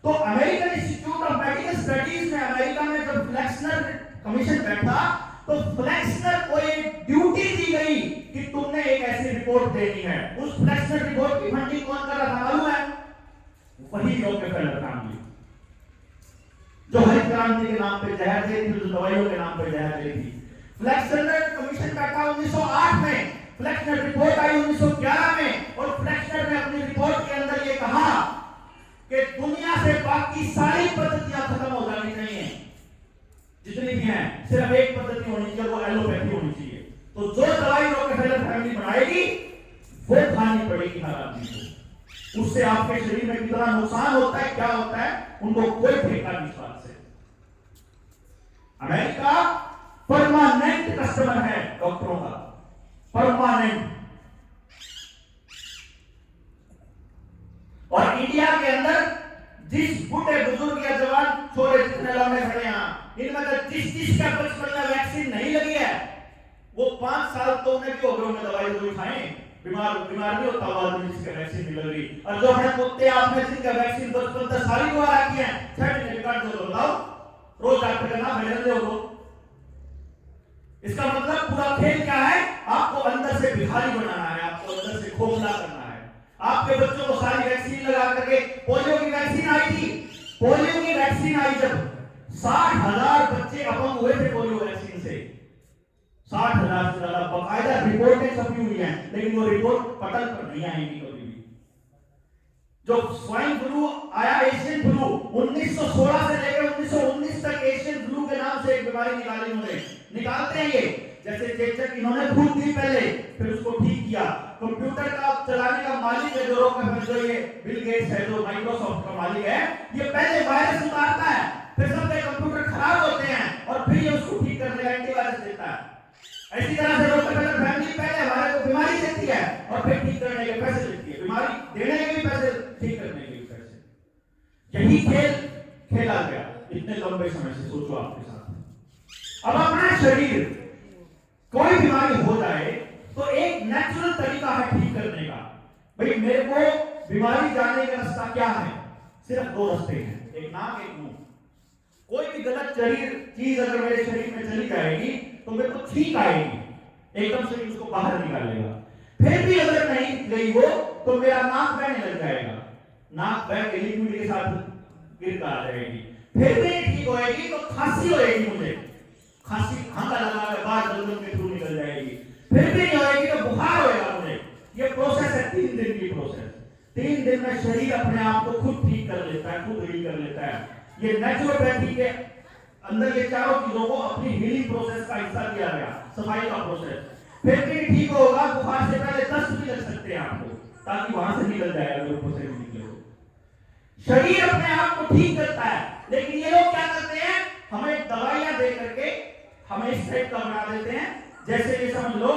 तो American institute of medical studies में अमेरिका में जब फ्लेक्सनर कमीशन बैठा तो फ्लेक्सनर को एक ड्यूटी दी गई कि तुमने एक ऐसी रिपोर्ट देनी है। उस फ्लेक्सनर रिपोर्ट की फंडिंग कौन कर रहा था मालूम है? वही रॉकेफेलर फैमिली जो हरित क्रांति के नाम पे जहर दे थी, जो दवाइयों के नाम पे जहर दे थी। फ्लेक्सनर कमीशन बैठा 1908 में, फ्लेक्सनर रिपोर्ट आई 1911 में, और फ्लेक्सनर ने अपनी रिपोर्ट के अंदर ये कहा कि दुनिया से बाकी सारी पद्धतियां खत्म हो जानी चाहिए, जितनी भी हैं, सिर्फ एक पद्धति होनी चाहिए, वो एलोपैथी होनी चाहिए। तो जो दवाई रॉकेफेलर फैमिली बनाएगी वो खानी पड़ेगी हर आदमी को। उससे आपके शरीर में कितना नुकसान होता है, क्या होता है, उनको कोई ठेका नहीं इस बात से। अमेरिका परमानेंट कस्टमर है डॉक्टरों का, परमानेंट। और इंडिया के अंदर जिस बूढ़े बुजुर्ग या जवान छोरे जितने लौंडे खड़े यहाँ, इनमें तो जिस का बचपन में वैक्सीन नहीं लगी है वो 5 साल तो उन्हें क्यों घरों में दवाई दवाई खाएं, बीमार नहीं होता वो आदमी जिसका वैक्सीन नहीं लग रही। और जो अपने कुत्ते आपने जिनका वैक्सीन 10-15 साल द्वारा किए हैं, 6 महीने रिकॉर्ड दो, बताओ रोज डॉक्टर का नाम भेज दे हो। इसका मतलब पूरा खेल क्या है? आपको अंदर से भिखारी बनाना है, आपको अंदर से खोखला करना है। आपके बच्चों को सारी वैक्सीन लगा करके, पोलियो की वैक्सीन आई थी, पोलियो की वैक्सीन आई जब 60,000 बच्चे अपंग हुए थे पोलियो वैक्सीन से। 60,000 से ज्यादा बाकायदा रिपोर्टें छपी हुई हैं, लेकिन वो रिपोर्ट पटल पर नहीं आएंगी कभी भी। जो स्वाइन फ्लू आया, एशियन फ्लू, 1916 से लेकर 1919 तक एशियन फ्लू के नाम से एक बीमारी निकाली उन्होंने। निकालते हैं ये, जैसे चेचक इन्होंने खुद दी पहले, फिर उसको ठीक किया। कंप्यूटर का चलाने का मालिक है जो ये बिल गेट्स है, जो माइक्रोसॉफ्ट का मालिक है, ये पहले वायरस उतारता है, फिर सबके कंप्यूटर खराब होते हैं और फिर ये उसको ठीक करने का एंटीवायरस देता है। ऐसी तरह से रॉकफेलर फैमिली पहले हमारे को बीमारी देती है और फिर ठीक करने के पैसे देती है, बीमारी देने के भी पैसे, ठीक करने के भी पैसे। यही खेल खेला गया इतने लंबे समय से। सोचो आपके साथ, अब अपना शरीर कोई बीमारी हो जाए तो एक नेचुरल तरीका है ठीक करने का। भाई मेरे को बीमारी जाने का रास्ता क्या है? सिर्फ दो रास्ते हैं, एक नाक एक मुंह। कोई भी गलत चीज अगर मेरे शरीर में चली जाएगी तो मेरे को ठीक आएगी, एकदम से उसको बाहर निकालेगा। फिर भी अगर नहीं गई वो तो मेरा नाक बहने लग जाएगा, नाक बह के लिक्विड के साथ गिर आ जाएगी। फिर भी नहीं ठीक होएगी तो खांसी होएगी, मुझे खांसी खांगा लगा के बाहर जल्द के थ्रू निकल जाएगी। फिर भी नहीं होएगी तो बुखार होएगा मुझे। ये प्रोसेस है 3 दिन की प्रोसेस। 3 दिन में शरीर अपने आप को खुद ठीक कर लेता है, खुद हील कर लेता है। ये नेचुरोपैथी के अंदर ये चारों चीजों को अपनी हीलिंग प्रोसेस का हिस्सा दिया गया, सफाई का प्रोसेस। फिर भी ठीक होगा, बुखार से पहले 10 भी लग सकते हैं आपको, ताकि वहां से निकल जाएगा जो प्रोसेस निकले हो। शरीर अपने आप को ठीक करता है, लेकिन ये लोग क्या करते हैं? हमें दवाइयां दे करके हमें इस टाइप का बना देते हैं, जैसे ये समझ लो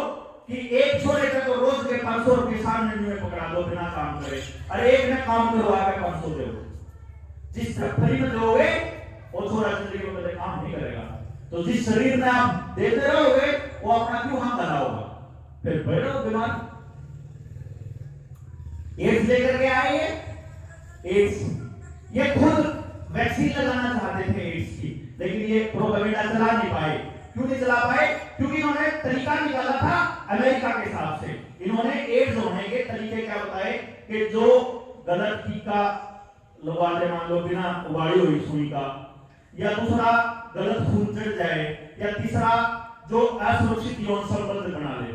कि एक छोरे का तो रोज के 500 रुपए सामने में पकड़ा दो बिना काम करे, अरे एक ने काम करवा के 500 दे दो। जिस फैक्ट्री में दोगे वो छोरा जिंदगी में कभी काम नहीं करेगा। तो जिस शरीर में आप देते रहोगे वो अपना क्यों हाथ लगाओगा, फिर बैठो बीमार। एड्स लेकर के आए, एड्स ये खुद वैक्सीन लगाना चाहते थे एड्स की, लेकिन ये प्रोपेगेंडा चला नहीं पाए। क्यों नहीं चला पाए? क्योंकि इन्होंने तरीका निकाला था अमेरिका के हिसाब से। इन्होंने एड्स होने के तरीके क्या बताए कि जो गलत टीका लगवा दे, मान लो बिना उबाड़ी हुई सुई का, या दूसरा गलत खून चढ़ जाए, या तीसरा जो असुरक्षित यौन संबंध बना ले।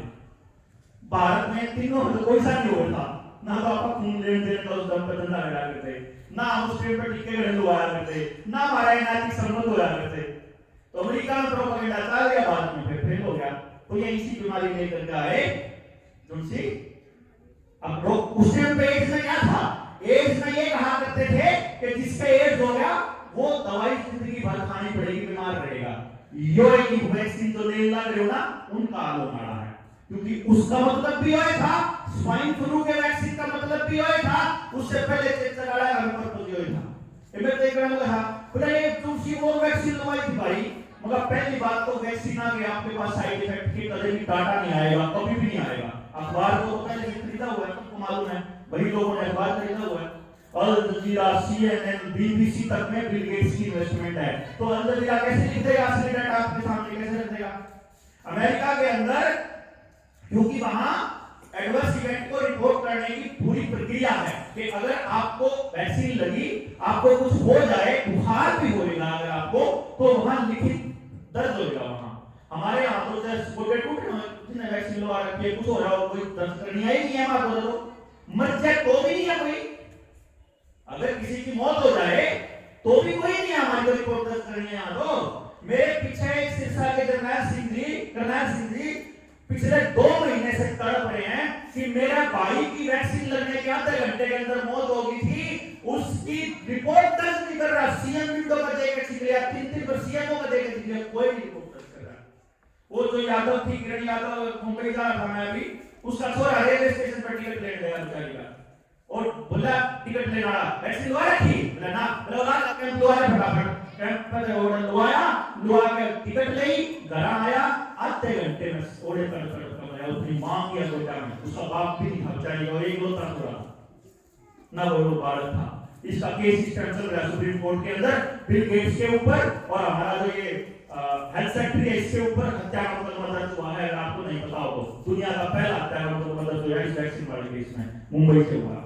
भारत में तीनों कोई सा नहीं हुआ था, ना तो आपका खून लेन देन का उस दम पर धंधा लगा करते, ना हम उस टाइम पर टीके लगा करते, ना हमारा नैतिक संबंध हो करते। तो अमेरिका में प्रोपेगेंडा चल गया, भारत में फिर फेल हो गया। तो ये इसी बीमारी लेकर के आए तुलसी। अब लोग उस टाइम पे एड्स में क्या था? एड्स में ये कहा करते थे कि जिसका एड्स हो गया वो दवाई जिंदगी भर खानी पड़ेगी, बीमार रहेगा। यो एक वैक्सीन तो ले लग रहे हो ना, उनका आलो मारा है, क्योंकि उसका मतलब भी ये था, स्वाइन फ्लू के वैक्सीन का मतलब भी ये था, उससे पहले चेचक आया का पर्पस ये था। मैं देख रहा था बोला ये तुलसी और वैक्सीन लगवाई थी भाई, मगर पहली बात तो वैक्सीन आ गया, आपके पास साइड इफेक्ट की कभी भी डाटा नहीं आएगा, कभी भी नहीं आएगा। अखबार को पहले खरीदा हुआ है, तुमको मालूम है, वही लोगों ने अखबार खरीदा हुआ है। अल जजीरा, CNN, BBC तक में बिल गेट्स की इन्वेस्टमेंट है, तो अल जजीरा कैसे लिख देगा असली डाटा आपके सामने, कैसे रख देगा? अमेरिका के अंदर क्योंकि वहां एडवर्स इवेंट को रिपोर्ट करने की पूरी प्रक्रिया है कि अगर आपको वैक्सीन लगी, आपको कुछ हो जाए, बुखार भी होगा अगर आपको, तो वहां लिखित दर्ज होगा। वहां हमारे यहाँ तो जैसे गोटे टूटे जिन्हें वैक्सीन लगा रखी है, कुछ हो रहा हो, कोई दर्ज करनी है ही नहीं है, हमारे तो मर जाए तो भी नहीं है कोई। अगर किसी की मौत हो जाए तो भी कोई नहीं है हमारी रिपोर्ट दर्ज करनी है। तो मेरे पीछे एक सिरसा के करनाल सिंह जी पिछले 2 महीने से तड़प रहे हैं कि मेरा भाई की वैक्सीन लगने के आधे घंटे के अंदर मौत हो गई थी, उसकी रिपोर्ट दर्ज नहीं कर रहा। सीएम विंडो का देकर सीख लिया, 3 पर सीएमओ का देकर सीख लिया, कोई नहीं रिपोर्ट दर्ज कर रहा। वो जो यादव थी, किरण यादव, मुंबई जा रहा था मैं अभी, उसका छोरा रेलवे स्टेशन पर टिकट लेने गया बेचारी का, और बोला टिकट लेना वैक्सीन लगा रखी, बोला ना, बोला कैंप लगा फटाफट कैंप पर ऑर्डर लगा के टिकट ले, घर आया, आधे घंटे में ओढ़े कर अपनी मां की अगोटा में, उसका बाप भी नहीं था बेचारी का, एक लोता पूरा ना वो भारत था। इसका केस स्टडी चल रहा है सुप्रीम कोर्ट के अंदर बिल गेट्स के ऊपर, और हमारा जो ये हेल्थ सेक्रेटरी है, इसके ऊपर हत्या का मुकदमा दर्ज हुआ है। अगर आपको नहीं पता हो तो दुनिया का पहला हत्या का मुकदमा दर्ज हुआ इस वैक्सीन वाले केस में, मुंबई से हुआ।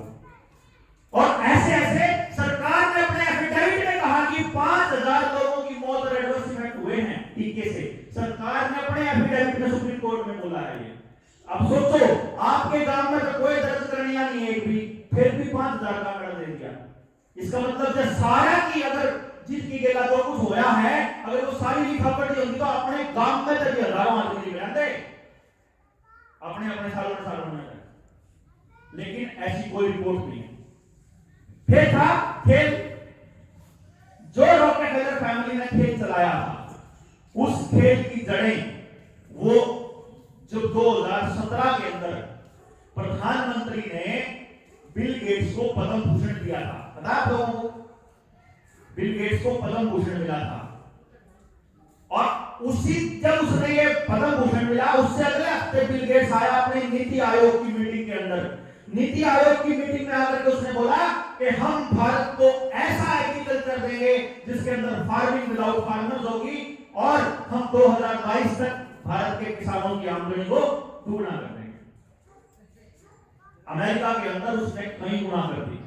और ऐसे ऐसे सरकार ने अपने एफिडेविट में कहा कि 5000 लोगों की मौत और एडवर्स इफेक्ट हुए हैं टीके से। सरकार ने अपने एफिडेविट में सुप्रीम कोर्ट में बोला है ये। अब सोचो, आपके गांव में तो कोई दर्ज करनिया नहीं है एक भी, फिर भी 5000 का आंकड़ा दे दिया। इसका मतलब जब सारा की अगर जिसकी गेला जो कुछ होया है, अगर वो सारी लिखापटी होती तो अपने गांव में तक हजारों आदमी रहते अपने अपने सालों में। लेकिन ऐसी कोई रिपोर्ट नहीं है। फिर था खेल, जो रॉकेफेलर फैमिली ने खेल चलाया था, उस खेल की जड़ें वो जो 2017 के अंदर प्रधानमंत्री ने बिल गेट्स को पद्म भूषण दिया था। पता आप लोगों को बिल गेट्स को पद्म भूषण मिला था। और उसी जब उसने ये पद्म भूषण मिला, उससे अगले हफ्ते बिल गेट्स आया अपनी नीति आयोग की मीटिंग के अंदर। नीति आयोग की मीटिंग में आकर के उसने बोला कि हम भारत को ऐसा एग्रीकल्चर देंगे जिसके अंदर फार्मिंग विदाउट फार्मर्स होगी, और हम 2022 तक भारत के किसानों की आमदनी को दुगना कर देंगे। अमेरिका के अंदर उसने कई गुना कर दी।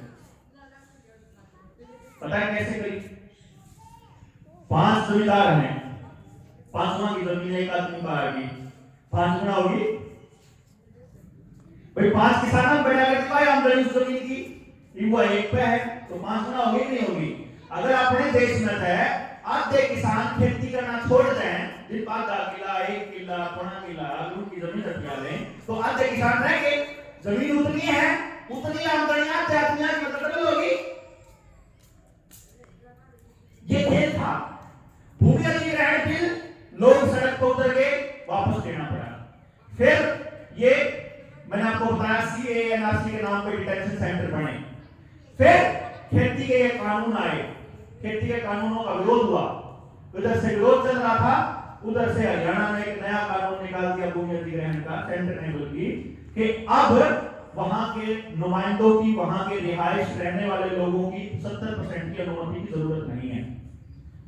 पता है कैसे करी? 5 जमींदार हैं, 5 गुना की जमीन एक आदमी पर आएगी, 5 गुना होगी भाई। 5 किसानों बैठा करके भाई आमदनी उस जमीन की वो एक पे है तो 5 गुना होगी नहीं होगी? अगर अपने देश में है आधे किसान खेती करना छोड़ दें, जिन 5 किला 1 किला 1.5 किला उनकी जमीन रखा लें, तो आधे किसान रह गए। जमीन उतनी है, उतनी आमदनी की मतलब होगी। ये खेल था। भूमि अधिग्रहण बिल, लोग सड़क पर उतर गए, वापस लेना पड़ा। फिर ये मैंने आपको बताया CANRC के नाम पे डिटेंशन सेंटर बने। फिर खेती के कानून आए, खेती के कानूनों का विरोध हुआ। उधर से विरोध चल रहा था, उधर से हरियाणा ने एक नया कानून निकाल दिया भूमि अधिग्रहण का, सेंटर ने बोली कि अब वहां के नुमाइंदों की, वहां के रिहायश रहने वाले लोगों की 70% की अनुमति की जरूरत नहीं है।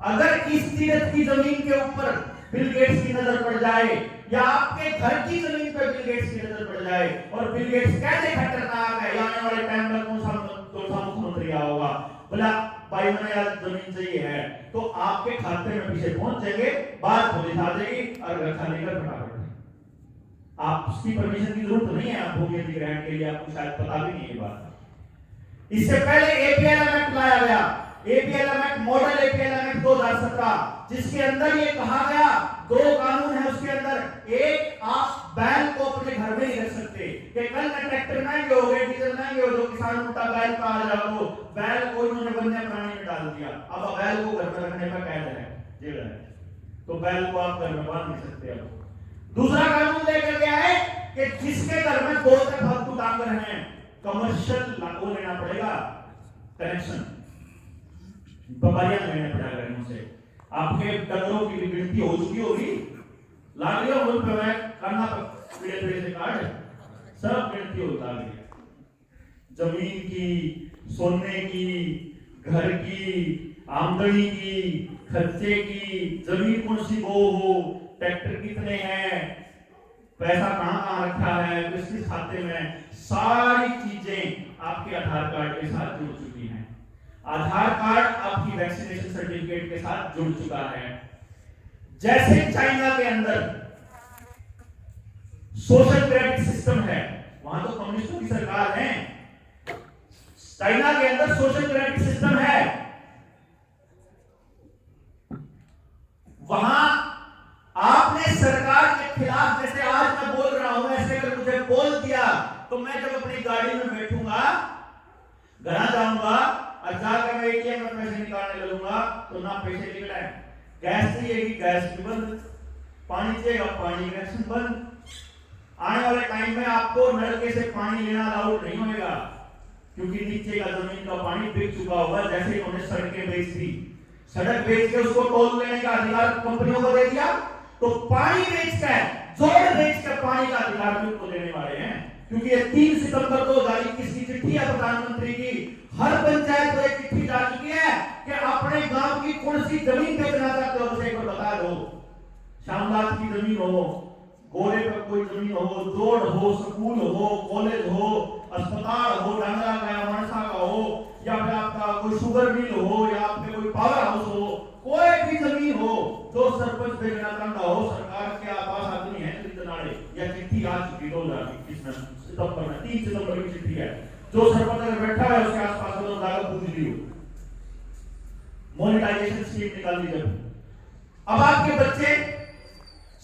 अगर इस तीर्थ की जमीन के ऊपर बिल गेट्स की नजर पड़ जाए, या आपके घर की जमीन पर बिल गेट्स की नजर पड़ जाए, और बिल गेट्स कहते खतरनाक है, आने वाले टाइम में कौन सा मुख्यमंत्री होगा, बोला भाई मैंने यार जमीन चाहिए है, तो आपके खाते में पीछे पहुंचेंगे, बात पुलिस आ जाएगी और घर खाने का फटाफट। आप उसकी परमिशन की जरूरत नहीं है आप भूमि अधिग्रहण के लिए, आपको शायद पता भी नहीं है बात। इससे पहले APLM एक्ट लाया गया, APLM act model APLM act 2017, जिसके अंदर ये कहा गया, 2 कानून है उसके अंदर। एक, आप बैल को अपने घर में नहीं रख सकते, कि कल में ट्रैक्टर महंगे हो गए, डीजल महंगे हो, जो किसान उल्टा बैल पे आ जाओ, बैल को इन्होंने वन्य प्राणी में डाल दिया। अब बैल को घर में रखने पर कैद है, जेल है, तो बैल को आप घर में बांध नहीं सकते। अब दूसरा कानून लेकर के आए कि जिसके घर में 2 से फालतू डांगर हैं, कमर्शियल लागू लेना पड़ेगा, कनेक्शन बबारियां लेने पड़ेगा इनसे। आपके डंगरों की गिनती हो चुकी होगी, लाड़ियों उन पे मैं करना पीड़े पीड़े से काट सब गिनती होता है। जमीन की, सोने की, घर की, आमदनी की, खर्चे की, जमीन कौन सी वो हो, ट्रैक्टर कितने हैं, पैसा कहां रखा है, किस खाते में, सारी चीजें आपके आधार कार्ड के साथ जुड़ चुकी हैं। आधार कार्ड आपकी वैक्सीनेशन सर्टिफिकेट के साथ जुड़ चुका है। जैसे चाइना के अंदर सोशल क्रेडिट सिस्टम है, वहां तो कम्युनिस्टों की सरकार है, चाइना के अंदर सोशल क्रेडिट सिस्टम है, वहां आपने सरकार के खिलाफ, जैसे आज मैं बोल रहा हूं, ऐसे अगर मुझे बोल दिया तो मैं जब अपनी गाड़ी में बैठूंगा, घर जाऊंगा और जाकर मैं ATM में पैसे निकालने लगूंगा तो ना पैसे निकले, गैस चाहिए गैस भी बंद, पानी चाहिएगा पानी कनेक्शन बंद। आने वाले टाइम में आपको नलके से पानी लेना अलाउड नहीं होगा, क्योंकि नीचे का जमीन का पानी बिक चुका होगा। जैसे उन्होंने सड़कें बेच दी, सड़क बेच के उसको टोल लेने का अधिकार कंपनियों को दे दिया, तो पानी बेचकर, जोड़ बेचकर पानी का अधिकार भी उनको देने वाले हैं। क्योंकि ये 3 सितंबर 2021 की चिट्ठी है प्रधानमंत्री की, हर पंचायत को एक चिट्ठी जा चुकी है कि अपने गांव की कौन सी जमीन बेचना चाहते हो, उसे एक बार बता दो। श्यामलाल की जमीन हो, गोरे पर कोई जमीन हो, जोड़ हो, स्कूल हो, कॉलेज हो, अस्पताल हो, डांगरा का या मनसा का हो, या फिर आपका कोई शुगर मिल हो, या आपके कोई पावर हाउस हो, कोई भी जमीन हो जो सरपंच देखना चाहता हो, सरकार के पास आदमी है नाड़े या चिट्ठी आ चुकी 2021 में सितंबर में 3 सितंबर की चिट्ठी है, जो सरपंच अगर बैठा है उसके आसपास लोग लागत पूछ ली हो, मोनेटाइजेशन स्कीम निकाल दी जब। अब आपके बच्चे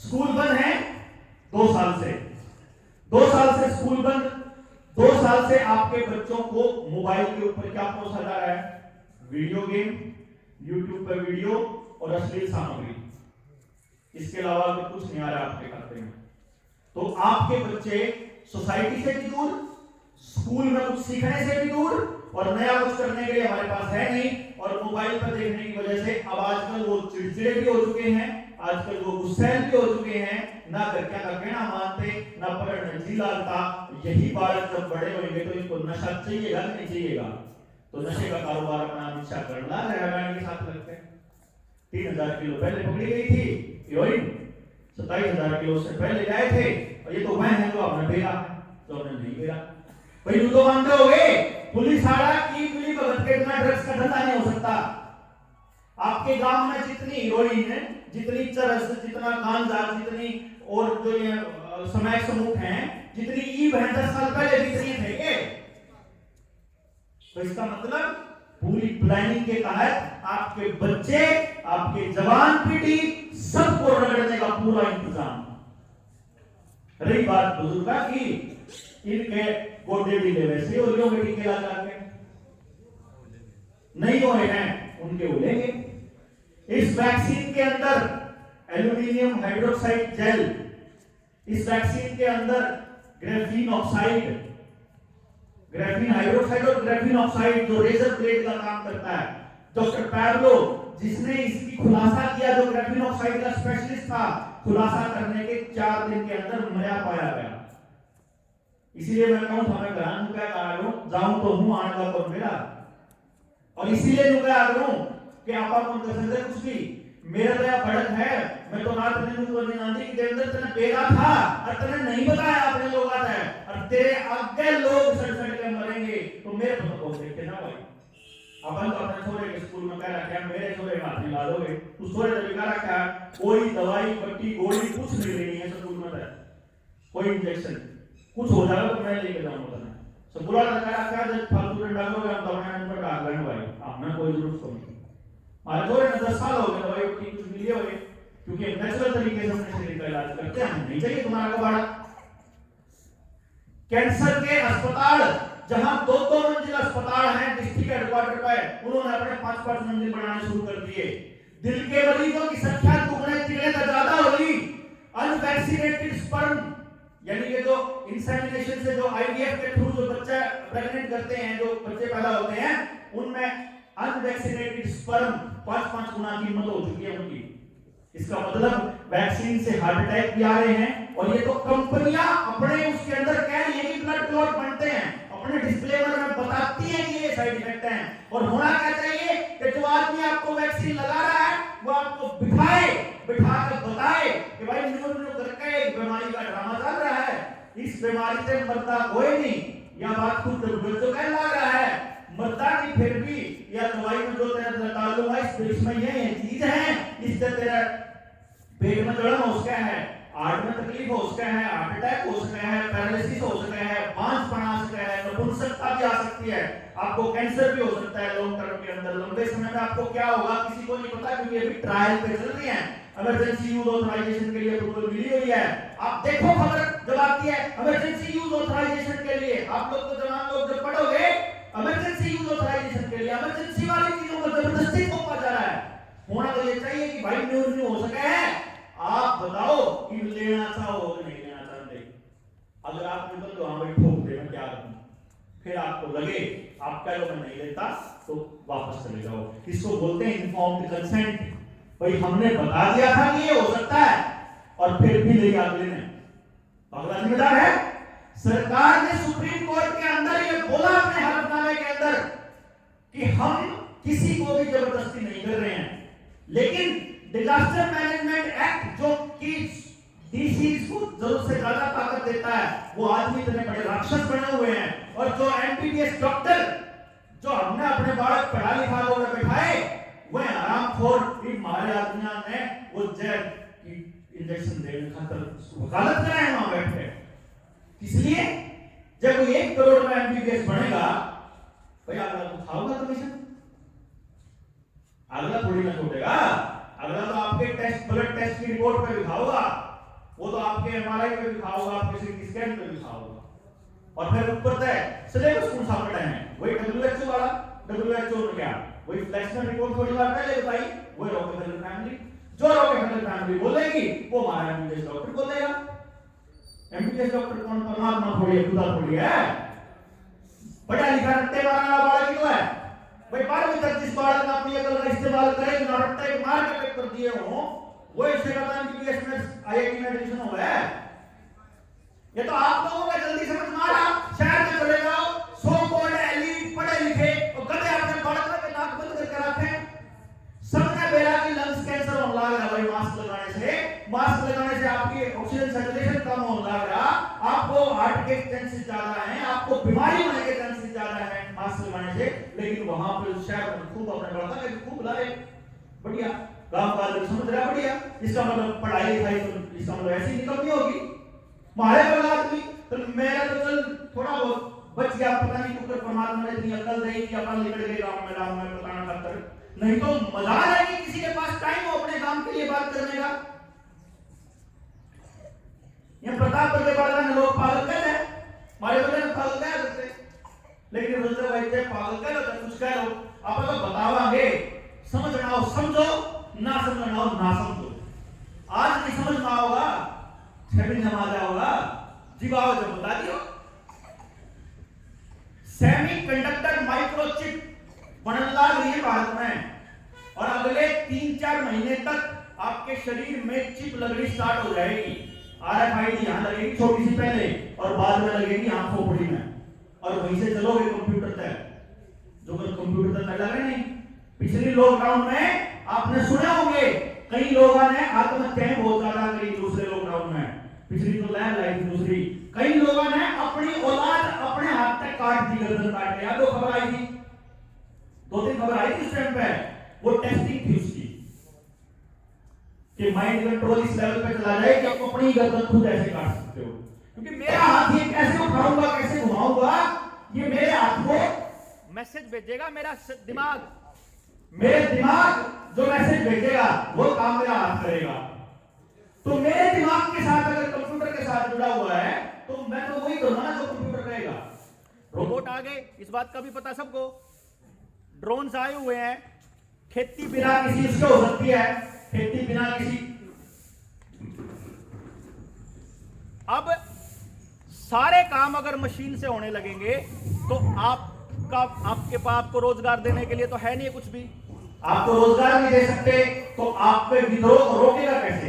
स्कूल बंद है 2 साल से, 2 साल से स्कूल बंद, 2 साल से आपके बच्चों को मोबाइल के ऊपर क्या परोसा जा रहा है? वीडियो गेम, यूट्यूब पर वीडियो और अश्लील सामग्री, इसके अलावा कुछ नहीं आ रहा आपके खाते में। तो आपके बच्चे सोसाइटी से भी दूर, स्कूल में कुछ सीखने से भी दूर, और नया कुछ करने के लिए हमारे पास है नहीं, और मोबाइल पर देखने की वजह से अब आजकल वो चिड़चिड़े भी हो चुके हैं, आजकल वो गुस्सैल भी हो चुके हैं, ना घर क्या का कहना मानते, ना पकड़ने जी लगता। यही बालक जब बड़े होंगे तो इनको नशा चाहिएगा नहीं चाहिएगा, तो नशे का कारोबार अपना नशा करना रहमान के साथ लगते हैं। 3000 किलो पहले पकड़ी गई थी हीरोइन, 27,000 किलो से पहले गए थे, और ये तो वह है जो आपने बेरा है, जो आपने नहीं बेरा। भाई यू तो मानते होगे पुलिस आड़ा की पुलिस भगत के इतना ड्रग्स का धंधा नहीं हो सकता। आपके गांव में जितनी हीरोइन है, जितनी चरस, जितना गांजा, जितनी और जो ये समय समूह हैं, जितनी ई 10 साल पहले जितनी थे के, तो इसका मतलब पूरी प्लानिंग के तहत आपके बच्चे, आपके जवान पीढ़ी सबको रगड़ने का पूरा इंतजाम। रही बात बुजुर्गा की, इनके गोडे ढीले वैसे और यो बेटी के लगा के नहीं हुए हैं, उनके उलेंगे। इस वैक्सीन के अंदर एल्यूमिनियम हाइड्रोक्साइड जेल, इस वैक्सीन के अंदर ग्रेफीन ऑक्साइड, ग्रेफीन हाइड्रोक्साइड और ग्रेफीन ऑक्साइड जो रेजर ब्लेड का काम करता है। डॉक्टर पैब्लो जिसने इसकी खुलासा किया, जो ग्रेफीन ऑक्साइड का स्पेशलिस्ट था, खुलासा करने के 4 दिन के अंदर मरा पाया गया। इसीलिए मैं कहूं हमें घरान का कारण जाऊं तो हूं आने का मेरा, और इसीलिए नुका आगरूं कि आपा कौन कर सकते कुछ भी। मेरा दया भड़क है, मैं तो रात में तो नांदी के अंदर तने बेरा था और तने नहीं बताया अपने लोग आता है, और तेरे आगे लोग सड़ के मरेंगे, तो मेरे को तो देखते ना भाई। अपन तो अपने छोरे के स्कूल में कह रखा है मेरे छोरे का हाथ मिला दोगे, उस छोरे ने लिखा रखा है कोई दवाई पट्टी गोली कुछ नहीं लेनी है स्कूल में, कोई इंजेक्शन कुछ हो जाएगा तो मैं लेके जाऊंगा तने। सब बुरा लगा रखा है, जब फालतू में डालोगे हम दवाई उन पर डाल लेंगे भाई, आपने कोई जरूरत नहीं। हमारे छोरे ने 10 साल हो गए दवाई पट्टी कुछ मिली होगी, क्योंकि नेचुरल तरीके से हमने शरीर का इलाज करते हैं, नहीं चाहिए तुम्हारा कबाड़ा। कैंसर के अस्पताल जहां 2-2 मंजिल अस्पताल हैं डिस्ट्रिक्ट हेडक्वार्टर पे, उन्होंने अपने 5-5 मंजिल बनाने शुरू कर दिए। दिल के मरीजों की संख्या दुगने तिगने तक ज्यादा होगी। अनवैक्सीनेटेड स्पर्म, यानी कि जो इंसेमिनेशन से जो आईवीएफ के थ्रू जो बच्चा प्रेग्नेंट करते हैं, जो बच्चे पैदा होते हैं, उनमें अनवैक्सीनेटेड स्पर्म 5-5 गुना कीमत हो चुकी है उनकी। इसका मतलब वैक्सीन से हार्ट अटैक भी आ रहे हैं, और ये तो कंपनियां अपने उसके अंदर कह रही है कि ब्लड क्लॉट बनते हैं, अपने डिस्क्लेमर में बताती है कि ये साइड इफेक्ट हैं। और होना क्या चाहिए कि जो आदमी आपको वैक्सीन लगा रहा है वो आपको बिठा कर बताए कि भाई न्यूरो करके एक बीमारी का ड्रामा चल रहा है, इस बीमारी से मरता कोई नहीं, या बात खुद जो कह लग रहा है मरता नहीं, फिर भी या दवाई में जो तेरा डालूंगा इसमें ये चीज है, इससे तेरा पेट में जलन हो सकता है, हार्ट में तकलीफ हो सकता है, हार्ट अटैक हो सकता है, पैरालिसिस हो सकता है, बांझपन आ सकता है, नपुंसकता भी आ सकती है, आपको कैंसर भी हो सकता है लॉन्ग टर्म के अंदर। लंबे समय में आपको क्या होगा किसी को नहीं पता, क्योंकि अभी ट्रायल पे चल रही है। इमरजेंसी यूज ऑथराइजेशन के लिए अप्रूवल मिली हुई है। आप देखो खबर जब आती है इमरजेंसी यूज ऑथराइजेशन के लिए, आप लोग तो जवान लोग जब पढ़ोगे इमरजेंसी यूज ऑथराइजेशन के लिए इमरजेंसी वाली चीजों को जबरदस्ती थोपा जा रहा है। होना तो ये चाहिए कि भाई न्यूज हो सके है, आप बताओ कि लेना चाहो कि नहीं लेना चाहते। अगर आप निकल तो हमें ठोक दे, मैं क्या करूं, फिर आपको लगे आप कह लो मैं नहीं लेता तो वापस चले जाओ। इसको बोलते हैं इन्फॉर्म्ड कंसेंट। भाई हमने बता दिया था कि ये हो सकता है और फिर भी नहीं अगले ने, अगला जिम्मेदार है। सरकार ने सुप्रीम कोर्ट के अंदर ये बोला अपने हलफनामे के अंदर कि हम किसी को भी जबरदस्ती नहीं कर रहे हैं, लेकिन डिजास्टर मैनेजमेंट एक्ट जो किस डिसीज को जरूरत से ज्यादा ताकत देता है, वो आदमी इतने बड़े राक्षस बने हुए हैं। और जो एमबीबीएस डॉक्टर जो हमने अपने बालक पढ़ा लिखा लोग बैठाए, वह आरामखोर हमारे आदमियों ने वो जहर की इंजेक्शन देने खातर वकालत कराए वहां बैठे। इसलिए जब 1 करोड़ में एमबीबीएस बनेगा, भाई अगला तो खाओगा कमीशन, अगला थोड़ी ना छोड़ेगा। अगला तो आपके टेस्ट, ब्लड टेस्ट की रिपोर्ट पे दिखाओगा, वो तो आपके एमआरआई पे दिखाओगा, आपके सीटी स्कैन पे दिखाओगा। और फिर ऊपर तक सिलेबस कौन सा पढ़ा है, वही डब्ल्यूएचओ वाला। डब्ल्यूएचओ में क्या, वही फ्लैक्सनर रिपोर्ट थोड़ी बार पहले बताई, वही रॉकेफेलर फैमिली। जो रॉकेफेलर फैमिली बोलेगी वो हमारा एमबीबीएस डॉक्टर बोलेगा। एमबीबीएस डॉक्टर कौन, परमात्मा थोड़ी है, खुदा थोड़ी है। पढ़ा लिखा रट्टे मारने वाला बालक तो है भाई। 12वीं तक जिस बालक ने अपनी अकल का इस्तेमाल करे, रट्टे मार के पेपर दिए हो, वो इससे कहता है एमबीबीएस में आईआईटी में एडमिशन हुआ है। ये तो आप लोगों का जल्दी समझ में आ रहा। शहर में चले जाओ, सो कॉल्ड एलीट पढ़े लिखे और गधे अपने बालक के नाक बंद करके रखे, सबने बेला की लंग्स कैंसर होने लग रहा भाई। मास्क लगाने से आपकी ऑक्सीजन सर्कुलेशन कम होने लग रहा, आपको हार्ट के चांसेस ज्यादा हैं, आपको बीमारी होने के चांसेस ज्यादा हैं मास्क लगाने से। लेकिन वहां पे शहर में खूब अपने बढ़ता है, खूब लाए बढ़िया, गांव वाले समझ रहा बढ़िया। इसका मतलब पढ़ाई लिखाई तो इसका मतलब ऐसी निकलनी होगी हमारे औलाद भी। तो मेरा तो चल थोड़ा बहुत बच गया, पता नहीं कुकर परमात्मा ने इतनी अकल दी कि अपन निकल गए गांव में बताना खातर, नहीं तो मजाल है कि किसी के पास टाइम हो अपने काम के लिए बात करने का। ये प्रताप के बारे में लोग पागल कहते हैं, हमारे बच्चे पागल कह सकते, लेकिन रोज भाई पागल कह लो कुछ कह लो, आप तो बतावांगे। समझना हो समझो, ना समझना हो ना समझो। आज नहीं समझ में आओगा, 6 दिन नमाज आओगा, जीव आओ जब बता दियो। सेमीकंडक्टर माइक्रोचिप बनने लग रही है भारत में, और अगले 3-4 महीने तक आपके शरीर में चिप लगनी स्टार्ट हो जाएगी। आरएफआईडी यहां लगेगी छोटी सी पहले, और बाद में लगेगी यहां खोपड़ी में, और वहीं से चलोगे कंप्यूटर तक। जो कंप्यूटर तक लगा नहीं, पिछली लॉकडाउन में आपने सुने होंगे कई लोगों ने आत्महत्याएं बहुत ज्यादा करी दूसरे लॉकडाउन में। पिछली तो लहर लाई थी दूसरी, कई लोगों ने अपनी औलाद अपने हाथ तक काट दी, गर्दन काट दी। याद हो खबर आई थी, 2-3 खबर आई थी उस टाइम पे। वो टेस्टिंग थी उसकी कि माइंड कंट्रोल इस लेवल पे चला जाए कि आप अपनी गर्दन खुद ऐसे काट सकते हो। क्योंकि मेरा हाथ ये कैसे उठाऊंगा, कैसे घुमाऊंगा, ये मेरे हाथ को मैसेज भेजेगा। मेरे दिमाग जो मैसेज भेजेगा वो काम मेरा हाथ करेगा। तो मेरे दिमाग के साथ अगर कंप्यूटर के साथ जुड़ा हुआ है तो मैं तो वही करूंगा ना जो कंप्यूटर करेगा। रोबोट आ गए, इस बात का भी पता सबको। ड्रोन्स आए हुए हैं, खेती बिना किसी उसके हो सकती है, खेती बिना किसी। अब सारे काम अगर मशीन से होने लगेंगे तो आपको रोजगार देने के लिए तो है नहीं कुछ भी। आपको रोजगार नहीं दे सकते तो आप पे विद्रोह रोकेगा कैसे?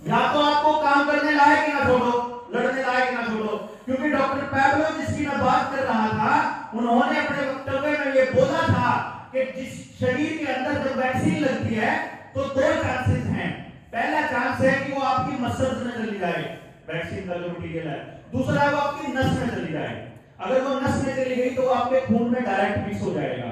या तो आपको काम करने लायक ही ना छोड़ो, लड़ने लायक ना छोड़ो। क्योंकि डॉक्टर पैब्लो जिसकी मैं बात कर रहा था, उन्होंने अपने वक्तव्य में ये बोला था कि जिस शरीर के अंदर जब वैक्सीन लगती है तो 2 चांसेस हैं। पहला चांस है कि वो आपकी मसल्स में चली जाए, वैक्सीन का जो मटीरियल है। दूसरा वो आपकी नस में चली जाए। अगर वो नस में चली गई तो वो आपके खून में डायरेक्ट मिक्स हो जाएगा।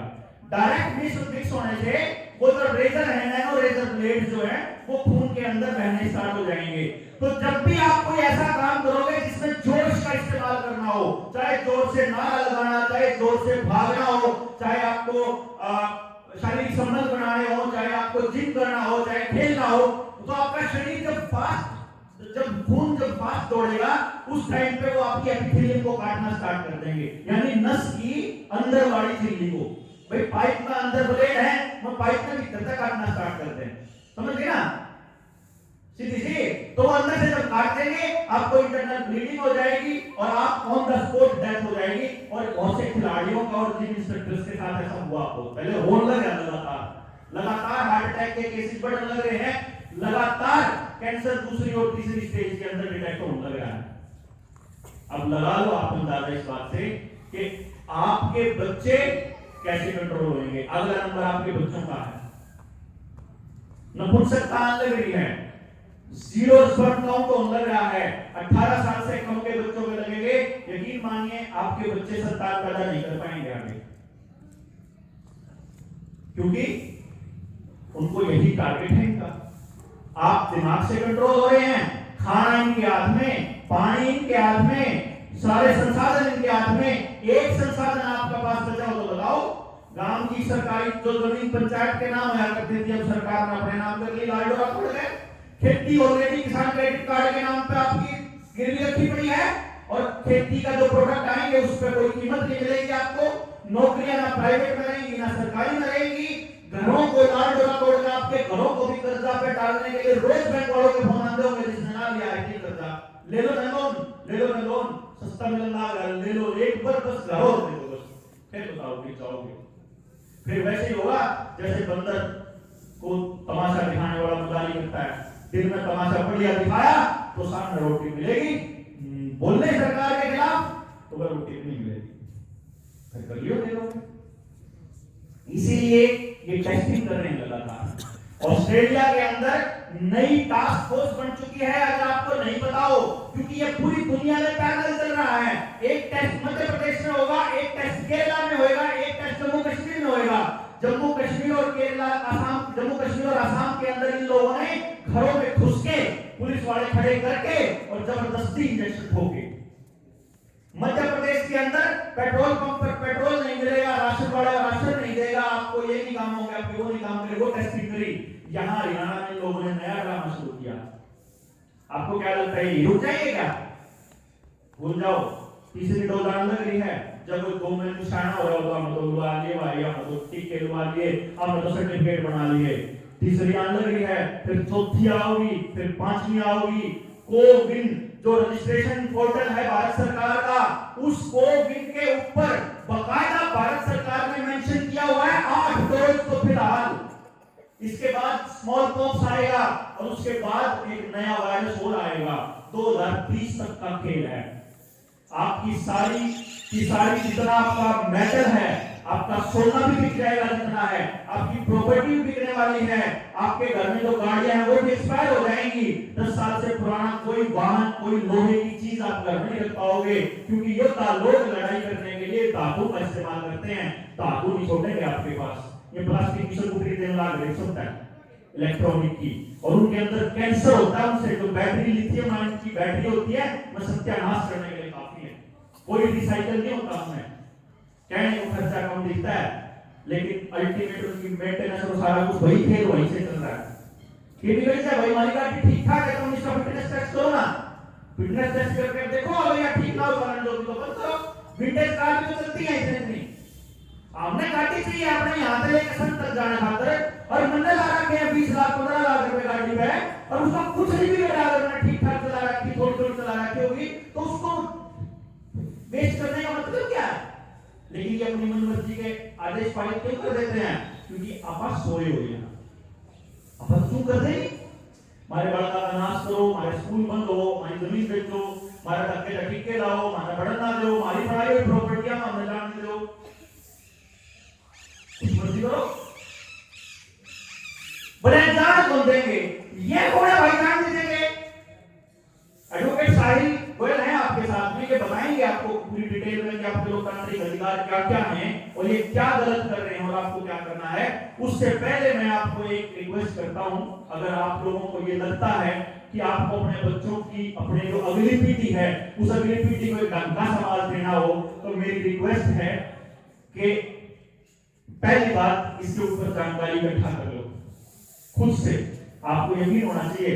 डायरेक्ट मिक्स होने से वो जो रेजर है, नैनो रेजर ब्लेड जो है, वो खून के अंदर बहने स्टार्ट हो जाएंगे। तो जब भी आप कोई ऐसा काम करोगे जिसमें जोश का इस्तेमाल करना हो, चाहे जोर से नारा लगाना, चाहे जोर से भागना हो, चाहे आपको शारीरिक संबंध बनाने हो, चाहे आपको जिम करना हो, चाहे खेलना हो, तो आपका शरीर जब खून फास्ट दौड़ेगा उस टाइम पे वो आपकी एपिथेलियम को काटना स्टार्ट कर देंगे, यानी नस की अंदर वाली झिल्ली को। भाई पाइप में अंदर ब्लेड है, वो पाइप में भीतर तक काटना स्टार्ट कर दें, समझ गए ना? सीधी सी। तो वो अंदर से जब काट देंगे आपको इंटरनल ब्लीडिंग हो जाएगी और आप ऑन द स्पॉट डेथ हो जाएगी। और बहुत से खिलाड़ियों का और जिम इंस्ट्रक्टर्स के साथ ऐसा हुआ। आपको पहले होने लगा, लगातार हार्ट अटैक के केसेस बढ़ने लग रहे हैं, लगातार कैंसर दूसरी और तीसरी स्टेज के अंदर डिटेक्ट होने लग रहा है। अब लगा लो आप अंदाजा इस बात से कि आपके बच्चे कैसे कंट्रोल होंगे। अगला नंबर आपके बच्चों का है, नपुंसकता लग रही है, जीरो स्पर्म काउंट तो लग रहा है, 18 साल से कम के बच्चों के लगेंगे। यकीन मानिए आपके बच्चे संतान पैदा नहीं कर पाएंगे आगे, क्योंकि उनको यही टारगेट है इनका। आप दिमाग से कंट्रोल हो रहे हैं, खाना इनके हाथ में, पानी इनके हाथ में, सारे संसाधन इनके हाथ में। एक संसाधन आपका पास बचा हो तो बताओ। गांव की सरकारी जो जमीन पंचायत के नाम है करती थी, अब सरकार ने अपने नाम कर ली, लाडोरा पड़ गए। खेती ऑलरेडी किसान क्रेडिट कार्ड के नाम पे आपकी गिरवी रखी पड़ी है, और खेती का जो प्रोडक्ट आएंगे उस पर कोई कीमत नहीं मिलेगी आपको। नौकरियां ना प्राइवेट में रहेंगी ना सरकारी में रहेंगी। घरों को लाडोरा तोड़ के आपके घरों को भी कर्जा पे डालने के लिए रोज बैंक वालों के फोन आते होंगे, जिसने ना लिया है कर्जा, ले लो ना लोन, ले लो ना लोन, सस्ता मिलना ले लो, एक बार बस घरों दे दो बस, फिर बताओगे जाओगे। फिर वैसे ही होगा जैसे बंदर को तमाशा दिखाने वाला मुदारी करता है, दिन में तमाशा बढ़िया दिखाया तो सामने रोटी मिलेगी, बोलने सरकार के खिलाफ तो वह रोटी नहीं मिलेगी, फिर कर लियो दे दो। इसीलिए ये टेस्टिंग कर रहे हैं लगातार। ऑस्ट्रेलिया के अंदर नई टास्क फोर्स बन चुकी है, अगर आपको नहीं पता हो, क्योंकि ये पूरी दुनिया में पैरेलल चल रहा है। एक टेस्ट मध्य प्रदेश में होगा, एक टेस्ट केरला में होगा, एक टेस्ट जम्मू कश्मीर में होगा। जम्मू कश्मीर और केरला, आसाम, जम्मू कश्मीर और आसाम के अंदर इन लोगों ने घरों में घुस के पुलिस वाले खड़े करके और जबरदस्ती इंजेक्शन ठोके। मध्य प्रदेश के अंदर पेट्रोल पंप पर पेट्रोल नहीं मिलेगा, राशन वाला राशन नहीं देगा, आपको ये नहीं काम होगा, आपको वो नहीं काम करेगा, वो टेस्टिंग करी। यहाँ हरियाणा में लोगों ने नया ड्रामा शुरू किया। आपको क्या लगता है रुक जाएंगे क्या? भूल जाओ, तीसरी डोज आने लग रही है। जब वो 2 महीने निशाना हो रहा होगा, हम तो लुआ लिए भाई, हम तो टीके लुआ लिए, हम तो सर्टिफिकेट बना लिए। तीसरी आने लग रही है, फिर चौथी आओगी, फिर 5वीं आओगी। कोविन जो रजिस्ट्रेशन पोर्टल है भारत सरकार का, उस कोविन के ऊपर बकायदा भारत सरकार ने मेंशन किया हुआ है 8 डोज तो फिलहाल। इसके बाद स्मॉल पॉक्स आएगा और उसके बाद एक नया वायरस और आएगा। 2030 तक का खेल है। आपकी सारी जितना आपका मेटल है, आपका सोना भी बिक जाएगा जितना है, आपकी प्रॉपर्टी भी बिकने वाली है, आपके घर में जो गाड़ियां हैं वो भी एक्सपायर हो जाएंगी। 10 साल से पुराना कोई वाहन, कोई लोहे की चीज आप घर में नहीं रख पाओगे, क्योंकि योद्धा लोग लड़ाई करने के लिए धातु का इस्तेमाल करते हैं। धातु नहीं छोड़ेंगे आपके पास। ये प्लास्टिक की सर्कुलरी देने लाग रहे सुनता है इलेक्ट्रॉनिक की, और उनके अंदर कैंसर होता है उनसे। जो बैटरी लिथियम आयन की बैटरी होती है वो सत्यानाश करने के लिए काफी है, कोई रिसाइकल नहीं होता उसमें। कहने को खर्चा कम दिखता है, लेकिन अल्टीमेट उनकी मेंटेनेंस और सारा कुछ वही खेल वहीं से चल रहा है। ये भी कहते हैं भाई हमारी गाड़ी ठीक ठाक है, तुम इसका फिटनेस टेस्ट करो ना, फिटनेस टेस्ट करके देखो अगर ये ठीक ना हो तो बंद करो। विंटेज कार भी तो चलती है इतनी, हमने गाड़ी चाहिए अपने यहाँ से लेकर सन तक जाने खातर, और मैंने ला रखे हैं 20 लाख 15 लाख रुपए गाड़ी पे, और उसका कुछ नहीं भी अगर मैंने ठीक ठाक चला रखी, थोड़ी थोड़ी चला रखी होगी, तो उसको वेस्ट करने का मतलब क्या है? लेकिन ये अपनी मनमर्जी के आदेश पारित क्यों कर देते हैं? क्योंकि आप सोए हुए हैं। आप क्यों कर देंगे? हमारे बड़ा का नाश करो, हमारे स्कूल बंद हो, हमारी जमीन बेचो, हमारे धक्के ठिके लाओ, हमारा बढ़ना दो, हमारी पढ़ाई हुई प्रॉपर्टियां हमें जाने दो, मर्जी करो। बड़े जान कौन देंगे? ये कौन है भाई जान देंगे? एडवोकेट साहिल गोयल है आपके साथ में, ये बताएंगे आपको पूरी डिटेल में कि आपके लोकतांत्रिक अधिकार क्या क्या हैं और ये क्या गलत कर रहे हैं और आपको क्या करना है। उससे पहले मैं आपको एक रिक्वेस्ट करता हूं, अगर आप लोगों को ये लगता है कि आपको अपने बच्चों की, अपने जो अगली पीढ़ी है उस अगली पीढ़ी को एक ढंग का समाज देना हो, तो मेरी रिक्वेस्ट है कि पहली बात इसके ऊपर जानकारी इकट्ठा कर लो खुद से। आपको यकीन होना चाहिए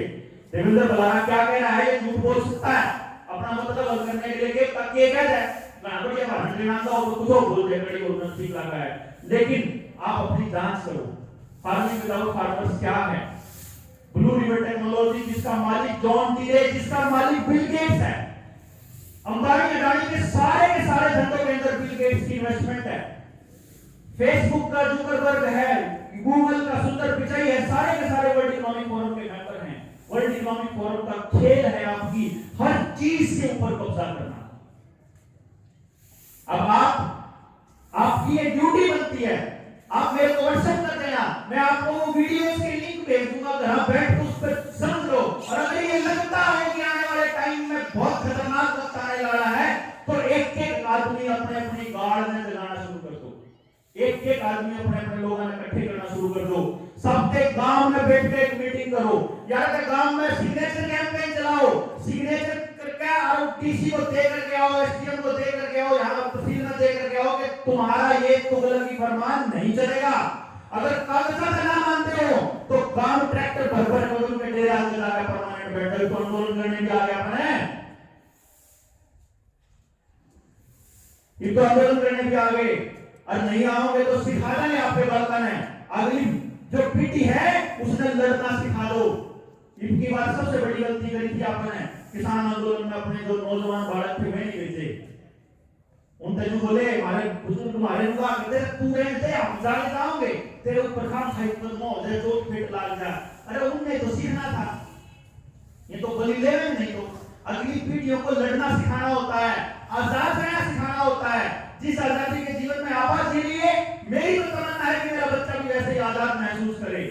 देवेंद्र बलारा क्या कह रहा है, ये झूठ बोल सकता है अपना मतलब हल करने के लिए, ताकि ये कह जाए ना बढ़िया भाषण लेना तो कुछ और बोल दे बड़ी और ठीक लगा है। लेकिन आप अपनी जांच करो, फार्मिंग विदाउट फार्मर्स क्या है, ब्लू रिवर टेक्नोलॉजी जिसका मालिक जॉन डीरे, जिसका मालिक बिल गेट्स है, अंबानी अडानी के सारे धंधों के अंदर बिल गेट्स की इन्वेस्टमेंट है, फेसबुक का जुकरबर्ग है, गूगल का सुंदर पिचाई है, सारे के सारे वर्ल्ड इकोनॉमिक फोरम के मेंबर हैं। वर्ल्ड इकोनॉमिक फोरम का खेल है आपकी हर चीज के ऊपर कब्जा करना। अब आपकी ये ड्यूटी बनती है, आप मेरे को व्हाट्सएप कर देना, मैं आपको वो वीडियोस के लिंक भेज दूंगा, घर बैठ के उस पर समझ लो, और एक एक आदमी अपने अपने लोगों ने इकट्ठे करना शुरू कर दो, सबके गांव में बैठ के एक मीटिंग करो, यार के गांव में सिग्नेचर कैंपेन चलाओ, सिग्नेचर करके और डीसी को दे करके आओ, एसडीएम को दे करके आओ, यहाँ तहसील में दे करके आओ कि तुम्हारा ये तुगलकी फरमान नहीं चलेगा। अगर कागजात ना मानते हो तो गांव ट्रैक्टर भर भर बदल के डेरा लगा के परमानेंट बैठल को आंदोलन करने के आगे अपने ये तो आंदोलन करने के आगे, और नहीं आओगे तो सिखा देंगे आपके बालकन है, अगली जो पीढ़ी है उसने लड़ना सिखा दो। इनकी बात सबसे बड़ी गलती करी थी आपने, किसान आंदोलन में अपने जो नौजवान बालक थे वे नहीं भेजे, उनसे जो बोले हमारे बुजुर्ग हमारे हुआ कहते तू रहते हम जाने जाओगे तेरे ऊपर खाम साहित्य में मौजे जो फिट लाग जा, अरे उनने तो सीखना था, ये तो बलि ले नहीं, तो अगली पीढ़ियों को लड़ना सिखाना होता है, आजाद रहना सिखाना होता है। जिस आजादी के जीवन में आवाज दे लिए, मेरी तो तमन्ना है कि मेरा बच्चा भी वैसे ही आजाद महसूस करे,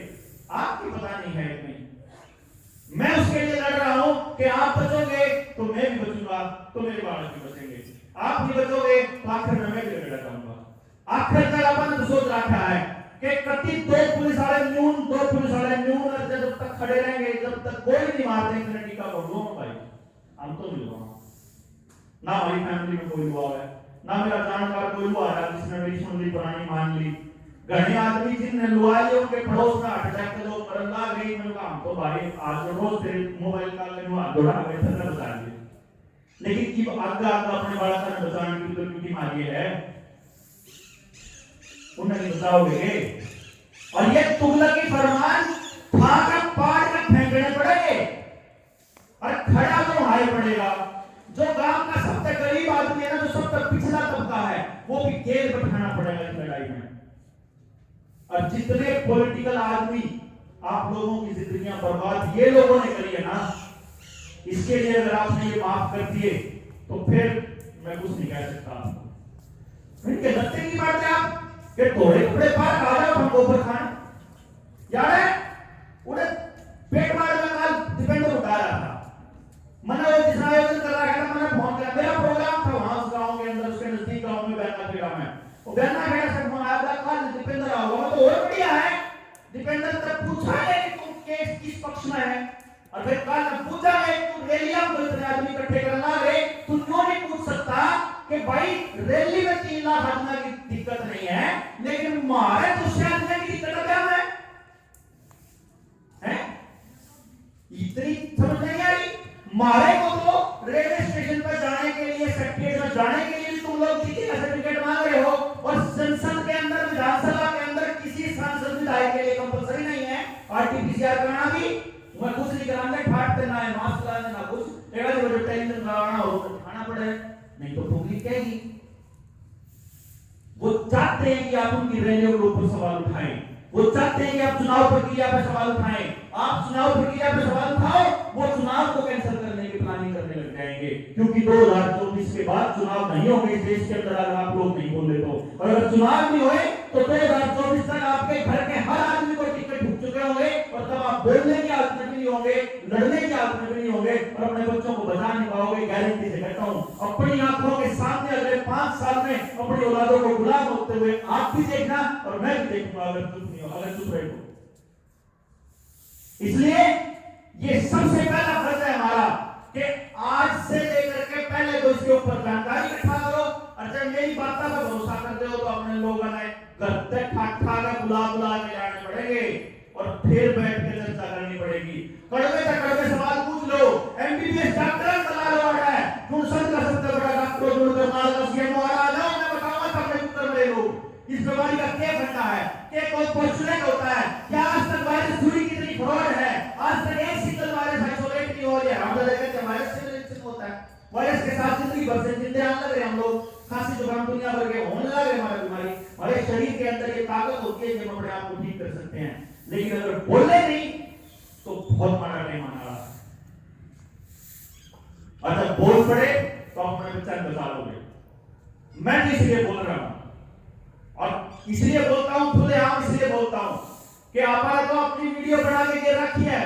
आपकी पता नहीं है कि नहीं। मैं उसके लिए लड़ रहा हूं कि आप बचोगे तो मैं भी बचूंगा, तो मेरे बालक भी बचेंगे, आप नहीं बचोगे तो आखिर में मैं भी लड़ जाऊंगा। आखिर तक अपन तो सोच रखा है कि कति दो पुलिस वाले न्यून और जब तक खड़े रहेंगे, जब तक कोई नहीं मारते कनेडी का बोलो भाई, हम तो नहीं हुआ ना, हमारी फैमिली में कोई हुआ है ना, मेरा जानकार कोई हुआ है जिसने मेरी सुन ली पुरानी मान ली। घने आदमी जिनने लुआ लिए उनके पड़ोस में हार्ट अटैक के लोग मरन लग गई, मैंने कहा हम तो भाई आज रोज तेरे मोबाइल कॉल में हाथ दौड़ा गए थे ना बता दिए, लेकिन जब आगे अपने बड़ा सा बचाने की तो ड्यूटी मारी है उन्हें नहीं बचाओगे। और ये तुगलकी फरमान फाड़ कर फेंकने पड़ेंगे और खड़ा तो हाय पड़ेगा। जो गांव का सबसे गरीब आदमी है ना, जो सबसे पिछड़ा तबका है, वो भी जेल बैठाना पड़ेगा इस लड़ाई में। और जितने पॉलिटिकल आदमी आप लोगों की जिंदगियां बर्बाद ये लोगों ने करी है ना, इसके लिए अगर आपने ये माफ कर दिए तो फिर मैं कुछ नहीं कह सकता आपको। इनके दस्ते की बात है आप कि थोड़े कपड़े पार आ जाओ हम गोबर खान, यार है उन्हें पेट मार का काल डिपेंडर उठा रहा था, मैंने वो जिस आयोजन कर रहा था, मैंने फोन किया, मेरा प्रोग्राम था वहां उस गांव के अंदर, उसके नजदीक गांव में बैठना खेड़ा में, वो बैठना खेड़ा से फोन आया था, काल डिपेंडर आओगे, मैं तो और बढ़िया है, डिपेंडर तक पूछा है कि तुम केस किस पक्ष में है, और फिर काल ने पूछा है तुम रैलियां में इतने आदमी इकट्ठे करना है, तुम क्यों नहीं पूछ सकता कि भाई रैली में 3 लाख आदमी की दिक्कत नहीं है, लेकिन मारे तो शायद की दिक्कत क्या है? इतनी समझ नहीं आई। मारे को तो रेलवे स्टेशन पर जाने के लिए, सेक्रेटरी में जाने के लिए तुम लोग किसी का सर्टिफिकेट मांग रहे हो, और संसद के अंदर, विधानसभा के अंदर किसी सांसद विधायक के लिए कंपलसरी नहीं है आरटीपीसीआर कराना भी, मैं कुछ नहीं कराऊंगा, फाटते ना है, मास्क लगाने ना कुछ, एक आधी बजे टेंशन कराना हो तो खाना पड़े, नहीं तो पब्लिक कहेगी। वो चाहते हैं कि आप उनकी रैलियों के ऊपर सवाल उठाएं, वो चाहते हैं कि आप चुनाव प्रक्रिया पर सवाल उठाएं, आप चुनाव प्रक्रिया पर सवाल उठाओ, वो चुनाव को कैंसिल करने की प्लानिंग करने लग जाएंगे, क्योंकि 2024 के बाद चुनाव नहीं होंगे इस देश के अंदर अगर आप लोग नहीं बोले तो, और अगर चुनाव नहीं हुए तो 2024 तक आपके घर के हर आदमी को टिकट ठुक चुके होंगे, और तब आप बोलने की हालत में भी नहीं होंगे, लड़ने की हालत में भी नहीं होंगे, और अपने बच्चों को बचा नहीं पाओगे, गारंटी से कहता हूं। अपनी आंखों के सामने अगले 5 साल में अपनी औलादों को गुलाम होते हुए आप भी देखना और मैं भी देखूंगा, अगर चुप रहे तो। इसलिए ये सबसे पहला फर्ज है हमारा कि आज से लेकर के पहले तो इसके ऊपर जानकारी इकट्ठा करो, और जब मेरी बात पर भरोसा करते हो तो अपने लोगों ने गद्दे ठाठा के बुला के जाने पड़ेंगे, और फिर बैठ के चर्चा करनी पड़ेगी। कड़वे से कड़वे सवाल पूछ लो, एमबीबीएस डॉक्टर बता लो है, संत का सबसे बड़ा डॉक्टर जुड़कर माल का सीएमओ आ जाओ, मैं बताऊंगा तब उत्तर मिले लोग इस बीमारी का क्या घटना है, क्या कोई पोस्टुलेट होता है, क्या आज तक वायरस दूरी कितनी फ्रॉड है, आज तक एक सिंगल वायरस आइसोलेट नहीं हो रही है, हम लगे कि वायरस से रिलेशन होता है, वायरस के साथ जिंदगी भर से जिंदे आने लगे हम लोग, खांसी जुकाम दुनिया भर के होने लगे, हमारी बीमारी, हमारे शरीर के अंदर ये ताकत होती है कि हम अपने आप को ठीक कर सकते हैं, लेकिन अगर बोले नहीं तो बहुत मारा टाइम आना रहा। अच्छा बोल पड़े तो अपने बच्चा बचा लोगे, मैं तो इसलिए बोल रहा हूं, और इसलिए बोलता हूं, खुलेआम इसलिए बोलता हूं कि आपने तो अपनी वीडियो बना के दे रखी है,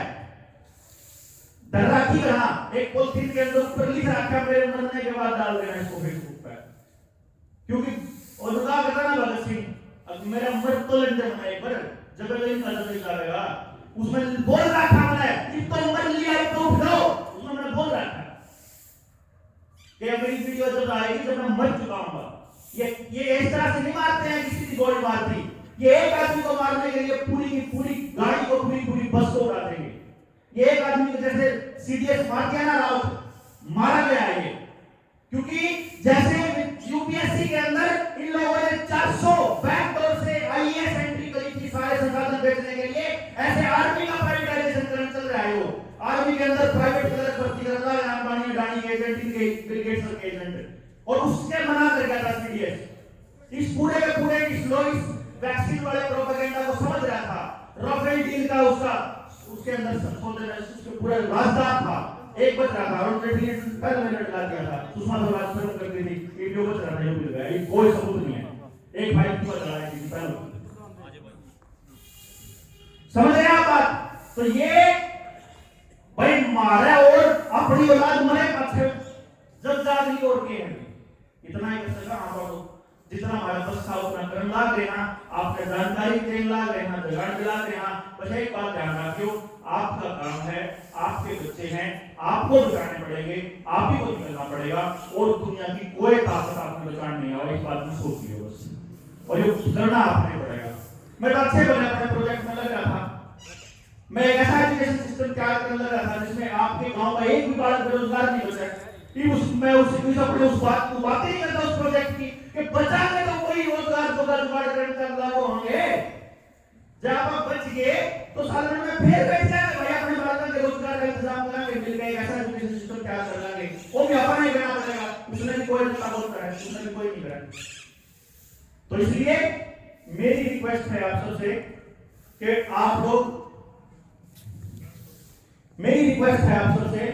डर रखी रहा, एक पॉलिथीन के अंदर ऊपर लिख रखा मेरे मरने के बाद डाल देना इसको फेसबुक पर, क्योंकि अनुराग करना भगत सिंह मेरा मर्द तो लंडन में एक बार जब मैं नजर नहीं करेगा उसमें बोल रहा था मैंने कि तुम मर लिया तो उठाओ, उसमें मैंने बोल रहा था कि मेरी वीडियो जब आएगी जब मैं मर चुका हूँ। ये इस तरह से नहीं मारते हैं किसी की बॉडी मारती, ये एक आदमी को मारने के लिए पूरी की पूरी गाड़ी को पूरी बस को उड़ा देंगे। ये एक आदमी को जैसे सीडीएस मार दिया ना राउत, मारा गया है ये, क्योंकि जैसे यूपीएससी के अंदर इन लोगों ने 400 बैकडोर से आईएएस एंट्री करी थी सारे संसाधन बेचने के लिए, ऐसे आर्मी का प्राइवेटाइजेशन करना चल रहा है। वो आर्मी के अंदर प्राइवेट क्लर्क भर्ती कर रहा है, अंबानी अडानी एजेंट के ब्रिगेड के एजेंट, और उसके मना कर गया था सीडीएस। इस पूरे के पूरे इस वैक्सीन वाले प्रोपेगेंडा को समझ रहा था, राफेल डील का उसके अंदर उसके पूरा राजदार था, एक बच रहा था और जेटली पहले मैंने लगा दिया था, सुषमा स्वराज फिल्म कर दी थी, वीडियो बच रहा था, ये भूल गया, ये कोई सबूत नहीं है, एक भाई की बच रहा है किसी पहले। समझ रहे आप बात? तो ये भाई मारे और अपनी औलाद मरे पत्थर जब जागरी और के हैं, इतना ही कर सका आप जितना हमारा बस था उतना करन लाग लेना, आपने जानकारी देने लाग लेना, जगाड़ दिला देना। बस एक बात ध्यान रखियो, आपका काम है, आपके बच्चे हैं, आपको बचाने पड़ेंगे, आप ही को निकलना पड़ेगा, और दुनिया की कोई ताकत आपको बचाने नहीं आएगी, इस बात में सोचिए बस, और ये करना आपने पड़ेगा। मैं तो अच्छे बने अपने प्रोजेक्ट में लग रहा था, मैं एक ऐसा एजुकेशन सिस्टम तैयार करने लगा था जिसमें आपके गांव का एक भी बालक बेरोजगार नहीं बचा। मैं उस बात को बात नहीं करता उस प्रोजेक्ट की कि बचाने तो कोई रोजगार जुगाड़ करने का लागू होंगे। जब आप बच गए तो साल में फिर बैठ जाएंगे भाई, अपने बालकों के रोजगार का इंतजाम कराएंगे, मिल गए ऐसा एजुकेशन सिस्टम तैयार कर लेंगे, वो भी अपना ही करना पड़ेगा, उसने भी कोई ताबूत करा है, उसने भी कोई नहीं करा। तो इसलिए मेरी रिक्वेस्ट है आप सबसे कि आप लोग, मेरी रिक्वेस्ट है आप सबसे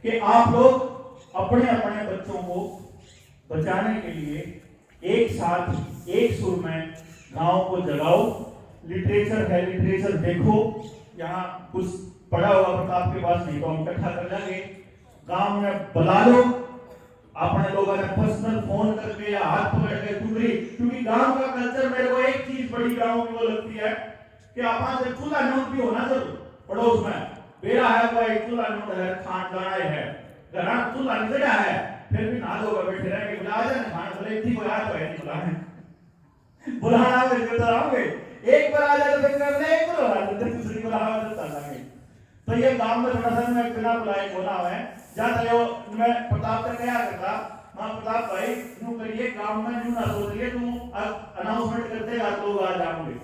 कि आप लोग अपने अपने बच्चों को बचाने के लिए एक साथ एक सुर में गांव को जगाओ। लिटरेचर है, लिटरेचर देखो, यहाँ कुछ पढ़ा हुआ प्रताप के पास नहीं तो हम इकट्ठा कर लेंगे, गांव में बुला लो, अपने लोगों ने पर्सनल फोन करके या हाथ पकड़ के टुकड़ी, क्योंकि गांव का कल्चर मेरे को एक चीज बड़ी गांव की वो लगती है कि आप चूल्हा नोट भी होना जरूर पड़ोस में, बेरा है भाई चूल्हा नोट है, खान गाना है, घर चूल्हा निकला है, फिर भी ना लोग बैठे रहेंगे, बुला जाए खान बोले थी कोई आज नहीं बुलाए, बुलाना फिर तो आओगे, एक बार आ जाए तो फिर करने एक बार आ जाए दूसरी बार आ जाए तो चलेंगे। तो ये गांव में थोड़ा सा मैं बिना बुलाए बोला है, जहाँ तक मैं प्रताप तक क्या करता, मैं प्रताप भाई यूं करिए गांव में यूं ना सोचिए तुम अनाउंसमेंट करते आप लोग आ जाओगे,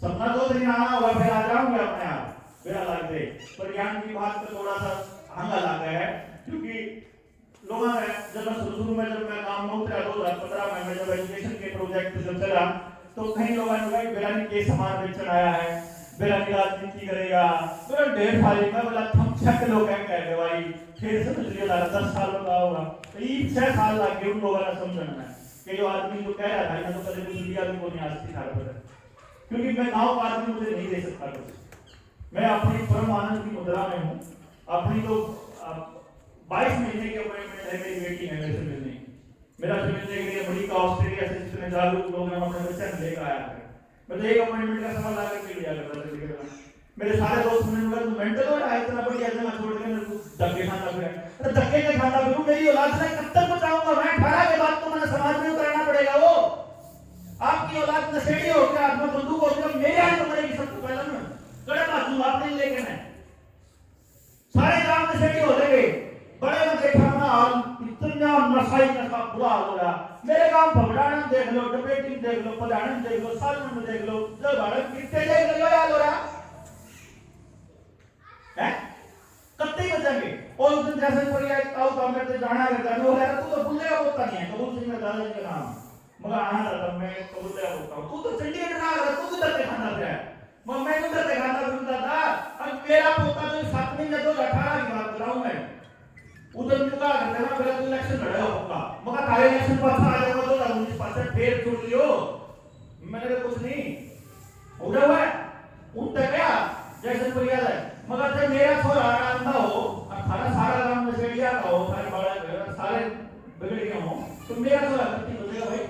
सपना तो नहीं आना होगा फिर आ जाओगे अपने आप, मेरा लग दे पर ज्ञान की बात पे थोड़ा सा हंगा लगा है, क्योंकि लोगों ने जब शुरू में जब मैं काम में उतरा 2015 में जब एजुकेशन के प्रोजेक्ट जब चला तो कई लोगों ने कहा बेरानी के सामान बेचने आया है, बेरानी राजनीति करेगा, तो ढेर सारी मैं बोला थम छक लोग कह दे भाई, फिर समझ लियो 10 साल का होगा, तो ये 6 साल लग गए उन लोगों ने समझने में कि जो आदमी जो कह रहा था ना तो कभी कुछ लिया भी कोई नहीं आज की तारीख पर, क्योंकि मैं गांव का आदमी मुझे नहीं दे सकता कुछ, मैं अपनी परम आनंद की मुद्रा में हूँ, अपनी तो 22 महीने की अपॉइंटमेंट है मेरी बेटी है मेरे से मिलने, मेरा से मिलने के लिए बड़ी का ऑस्ट्रेलिया से जितने जागरूक लोग हैं अपने बच्चे लेकर आया है, मैं तो एक अपॉइंटमेंट का सवाल लाकर के लिया करता था, मेरे सारे दोस्त ने बोला तू मेंटल हो रहा है इतना बढ़िया जगह छोड़ के मेरे को धक्के खाना फिर, अरे धक्के के खाना फिर मेरी औलाद से कब तक बचाऊंगा मैं, 18 के बाद तो मैंने समाज में उतरना पड़ेगा, वो आपकी औलाद नशेड़ी हो गया, आप में बंदूक हो गया, मेरे हाथ में पड़ेगी सबसे पहले में कड़े बाजू आप नहीं लेके मैं सारे गांव नशेड़ी हो गए, बड़े में देखा ना हाल इतना नशा ही नशा बुरा हो रहा, मेरे गांव भगड़ाना देख लो, डबेटी देख लो, पधारण देख लो, सालन में देख लो, जब भारत कितने देख लो याद हो रहा है, कत्ते बचेंगे, और उस दिन जैसे कोई आए ताऊ काम करते जाना करता है, वो है तू तो भूलेगा बोलता नहीं है, कबूल सिंह का दादाजी का नाम, मगर आना था मैं कबूल ले बोलता हूँ, तू तो चंडीगढ़ रहा है, तू किधर से खाना है, मैं किधर से खाना बोलता था, अब मेरा पोता तो 7 महीने 2018 की बात कर रहा हूँ मैं, उधर चुका करते ना मेरा तो इलेक्शन लड़ेगा होगा, मगर तारे इलेक्शन पर आ जाएगा तो 19% फिर छोड़ लियो, मैंने तो कुछ नहीं हो रहा है, उन तक क्या जैसे कोई याद है, मगर जब मेरा छोरा आंधा हो, अठारह सारा गांव में सेड़िया का हो, सारे बड़ा सारे बिगड़ गए हो, तो मेरा छोरा गलती हो जाएगा भाई,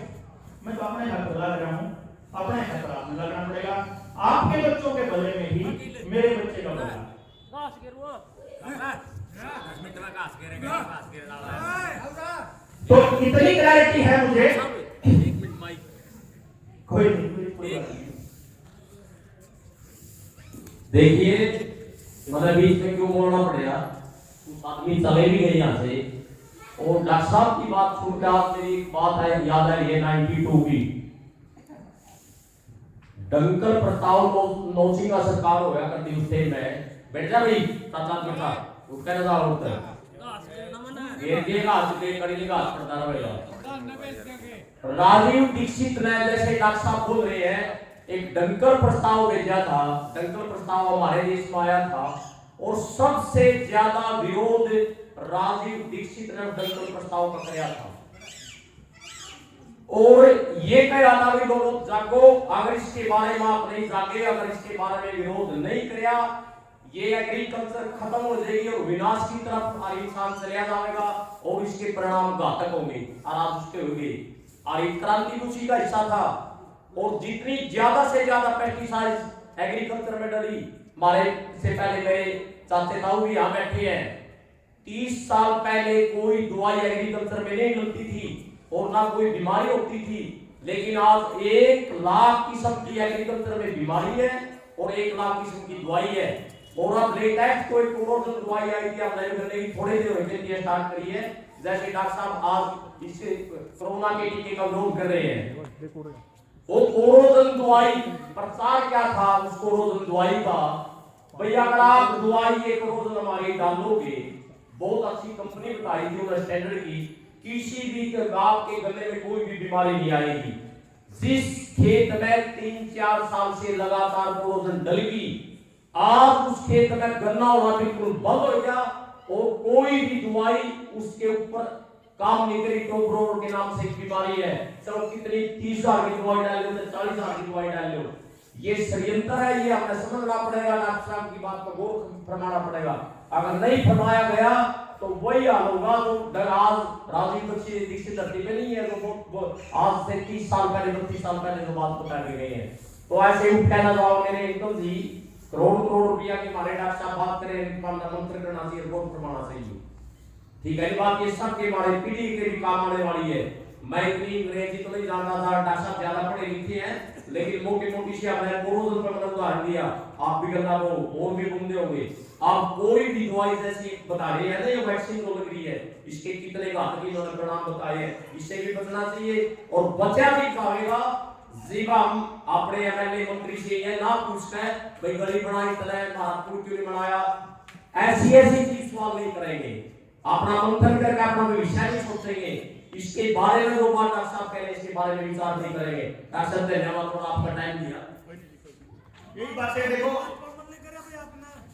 मैं तो अपने हाथ बदला रहा हूँ, अपने खतरात में लगना पड़ेगा। आपके बच्चों के भले में ही मेरे बच्चे का भला। तो इतनी क्लैरिटी है मुझे। कोई नहीं। देखिए मतलब बीच में क्यों बोलना पड़ेगा, उस आदमी चले भी गए यहाँ से। और डॉक्टर साहब की बात सुनकर आप मेरी एक बात है याद आ रही है 92 की डंकल प्रस्ताव नौसिंगा सरकार होया करती उस टाइम में। बैठ जा भाई साथ बैठा उठ कर जा उठता ये देगा से कड़ी लेगा पड़ता रहेगा। राजीव दीक्षित ने जैसे डॉक्टर साहब बोल रहे हैं एक डंकल प्रस्ताव भेजा था। डंकल प्रस्ताव हमारे देश में आया था और सबसे ज्यादा विरोध राजीव दीक्षित ने डंकल प्रस्ताव का किया था। और ये कहा था भी लोग जागो, अगर इसके बारे में आप नहीं जागे, अगर इसके बारे में विरोध नहीं किया, ये एग्रीकल्चर खत्म हो जाएगी और विनाश की तरफ हर इंसान चला जाएगा और इसके परिणाम घातक होंगे और आज उसके होंगे। और क्रांति उसी का हिस्सा था। और जितनी ज्यादा से ज्यादा पेस्टिसाइड एग्रीकल्चर में डली, हमारे से पहले मेरे चाचे ताऊ भी यहाँ बैठे हैं, 30 साल पहले कोई दवाई एग्रीकल्चर में नहीं मिलती थी और ना कोई बीमारी होती थी। लेकिन आज 1 लाख किस्म की एग्रीकल्चर में बीमारी है और 1 लाख किस्म की दवाई है। और अब लेटेस्ट कोई कोरोना दवाई आई थी, अब नई बनने की थोड़ी देर हुई स्टार्ट करी है। जैसे डॉक्टर साहब आज इस कोरोना के टीके का विरोध कर रहे हैं। वो कोरोजन दवाई प्रचार क्या था उस कोरोजन दवाई का, भैया अगर आप दवाई ये कोरोजन हमारी डालोगे, बहुत अच्छी कंपनी बताई थी उन्होंने स्टैंडर्ड की, किसी भी गांव के गले में कोई भी बीमारी नहीं आएगी। जिस खेत में 3-4 साल से लगातार कोरोजन डल गई, आज उस खेत में गन्ना होना बिल्कुल बंद हो गया और कोई भी दवाई उसके ऊपर काम नहीं करी। टोब्रोर के नाम से एक बीमारी है, चलो कितनी 30,000 की दवाई डाल लो, 40,000 की दवाई डाल लो, ये षड्यंत्र है। ये हमें समझना पड़ेगा, डॉक्टर साहब की बात को गौर फरमाना पड़ेगा। अगर नहीं फरमाया गया तो वही हाल होगा जो आज राजीव दीक्षित धरती पे नहीं है, तो आज से 30 साल पहले 32 साल पहले जो बात बताई गई है। तो ऐसे उठ कहना जाओ मेरे एकदम जी करोड़ रुपया की हमारे डॉक्टर साहब बात करें, मंत्र करना चाहिए, गौर फरमाना चाहिए। ठीक है, बात ये सब के हमारे पीढ़ी के भी काम आने वाली है। मैं इतनी अंग्रेजी तो नहीं जानता था, डॉक्टर साहब ज्यादा पढ़े लिखे हैं, लेकिन मोटी से हमने कोरोजन पर मतलब उदाहरण दिया, आप भी करना वो और भी घूमते होंगे। आप कोई भी दवाई जैसी बता रहे हैं ना, ये वैक्सीन जो लग रही है, इसके कितने घातक इन्होंने परिणाम बताए हैं, इससे भी बचना चाहिए। और बचा भी पाएगा जीवा हम अपने एमएलए मंत्री से ये ना पूछते हैं भाई गली बनाई तले महापुर क्यों नहीं बनाया, ऐसी चीज सवाल नहीं करेंगे। अपना मंथन करके अपना विषय नहीं सोचेंगे, इसके बारे में जो बात डॉक्टर साहब कह रहे हैं इसके बारे में विचार नहीं करेंगे। डॉक्टर साहब धन्यवाद, थोड़ा आपका टाइम दिया। यही बातें देखो,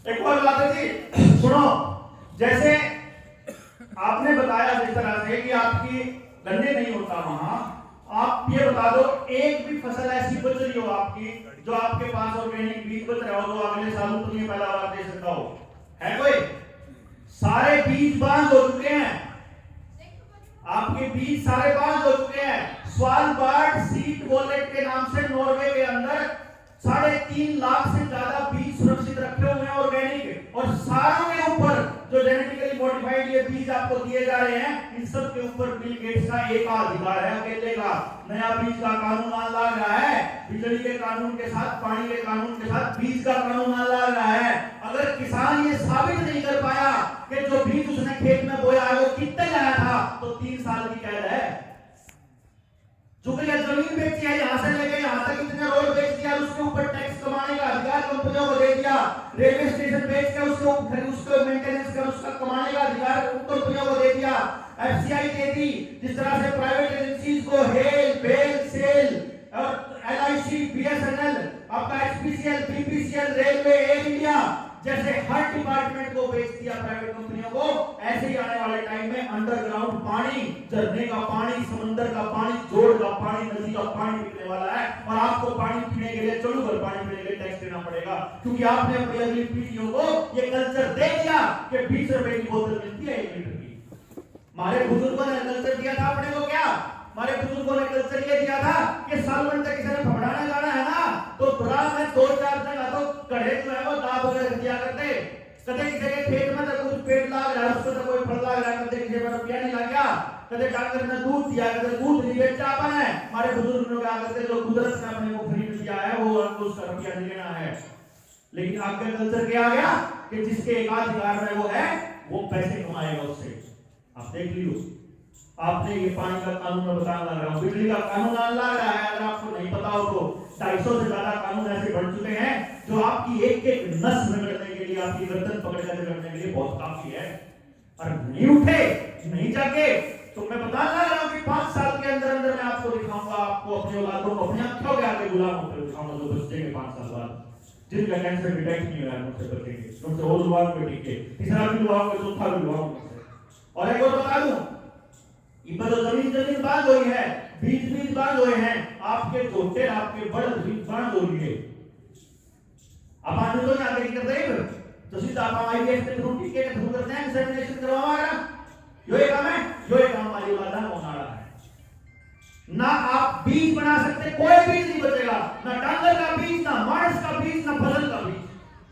एक और बात है जी सुनो, जैसे आपने बताया जिस तरह से कि आपकी गन्ने नहीं होता वहां, आप ये बता दो एक भी फसल ऐसी बच रही हो आपकी जो आपके पास ऑर्गेनिक बीज बच रहा हो जो अगले साल उतनी पैदावार दे सकता हो, है कोई? सारे बीज बांझ हो चुके हैं, आपके बीज सारे बांझ हो चुके हैं। स्वालबार्ड सीड वॉलेट के नाम से नॉर्वे के अंदर 3.5 लाख से ज्यादा बीज सुरक्षित रखे हुए हैं ऑर्गेनिक, और सारों के ऊपर जो जेनेटिकली मॉडिफाइड ये बीज आपको दिए जा रहे हैं, इन सब के ऊपर बिल गेट्स का एक अधिकार है अकेले का। नया बीज का कानून आने लग रहा है, बिजली के कानून के साथ, पानी के कानून के साथ बीज का कानून आने लग रहा है। अगर किसान ये साबित नहीं कर पाया कि जो बीज उसने खेत में बोया है वो कितने लाया था, तो 3 साल की कैद है। चूंकि जमीन बेची है, यहाँ से लेके यहाँ तक इतने रोड बेच दिया, उसके ऊपर टैक्स कमाने का अधिकार कंपनियों को दे दिया, रेलवे स्टेशन बेच के उसको मेंटेनेंस कर उसका कमाने का अधिकार कंपनियों को दे दिया, एफसीआई दे दी। जिस तरह से प्राइवेट एजेंसीज को हेल बेल सेल और एलआईसी बीएसएनएल आपका HPCL BPCL railway air India जैसे हर डिपार्टमेंट को बेच दिया प्राइवेट कंपनियों को, ऐसे ही आने वाले टाइम में अंडरग्राउंड पानी, झरने का पानी, समंदर का पानी, जोड़ का पानी, नदी का पानी बिकने वाला है। और आपको पानी पीने के लिए, चलू कर पानी पीने के लिए टैक्स देना पड़ेगा, क्योंकि आपने अपनी अगली पीढ़ियों को ये कल्चर दे दिया कि 20 रुपए की बोतल मिलती है 1 लीटर की। हमारे बुजुर्गों ने कल्चर दिया था अपने को, क्या हमारे बुजुर्गों ने कल्चर ये दिया था कि साल भर तक किसी ने फड़ाने 2-4 जगह तो कड़े जो है वो दाब वगैरह दिया करते, कदे किसी के खेत में तो कुछ पेड़ लाग रहा है, उसको तो कोई फल लाग रहा है, कदे किसी पर रुपया नहीं लग गया, कदे डांगर ने दूध दिया, कदे दूध नहीं बेचा अपन है, हमारे बुजुर्ग लोग क्या करते, जो कुदरत ने अपने को फ्री में दिया है वो उसका रुपया नहीं लेना है। लेकिन आपका कल्चर क्या आ गया कि जिसके एकाधिकार में वो है वो पैसे कमाएगा उससे। आप देख लीजिए, आपने ये पानी का कानून में बताने लग रहा हूँ, बिजली का कानून आने लग रहा है, अगर आपको नहीं पता हो तो 250 से ज्यादा कानून ऐसे बन चुके हैं जो आपकी एक एक नस रगड़ने के लिए, आपकी गर्दन पकड़ कर रगड़ने के लिए बहुत काफी है। और नहीं उठे, नहीं जागे तो मैं बताने लग रहा हूँ कि 5 साल के अंदर अंदर मैं आपको दिखाऊंगा, आपको अपने औलादों को अपने आंखों के आगे गुलाम होकर दिखाऊंगा, जो बचेंगे 5 साल बाद, जिनका कैंसर डिटेक्ट नहीं हुआ है उनसे बचेंगे, उनसे और दुआओं को टिके, तीसरा भी दुआओं को, चौथा भी दुआओं को। और एक और बता दूं, इधर तो जमीन बांध हुई है, बीज बांध हुए हैं, आपके छोटे आपके बड़े बीज बांध हो गए। अब आने तो नहीं आगे करते हैं, तो सीधा आप आईएएस के थ्रू, टीके के थ्रू करते हैं, एग्जामिनेशन करवाओगे, यो एक काम है, यो एक काम वाली वादा होना रहा है। ना आप बीज बना सकते, कोई बीज नहीं बचेगा, ना डांगर का बीज, ना मार्स का बीज, ना फसल का बीज,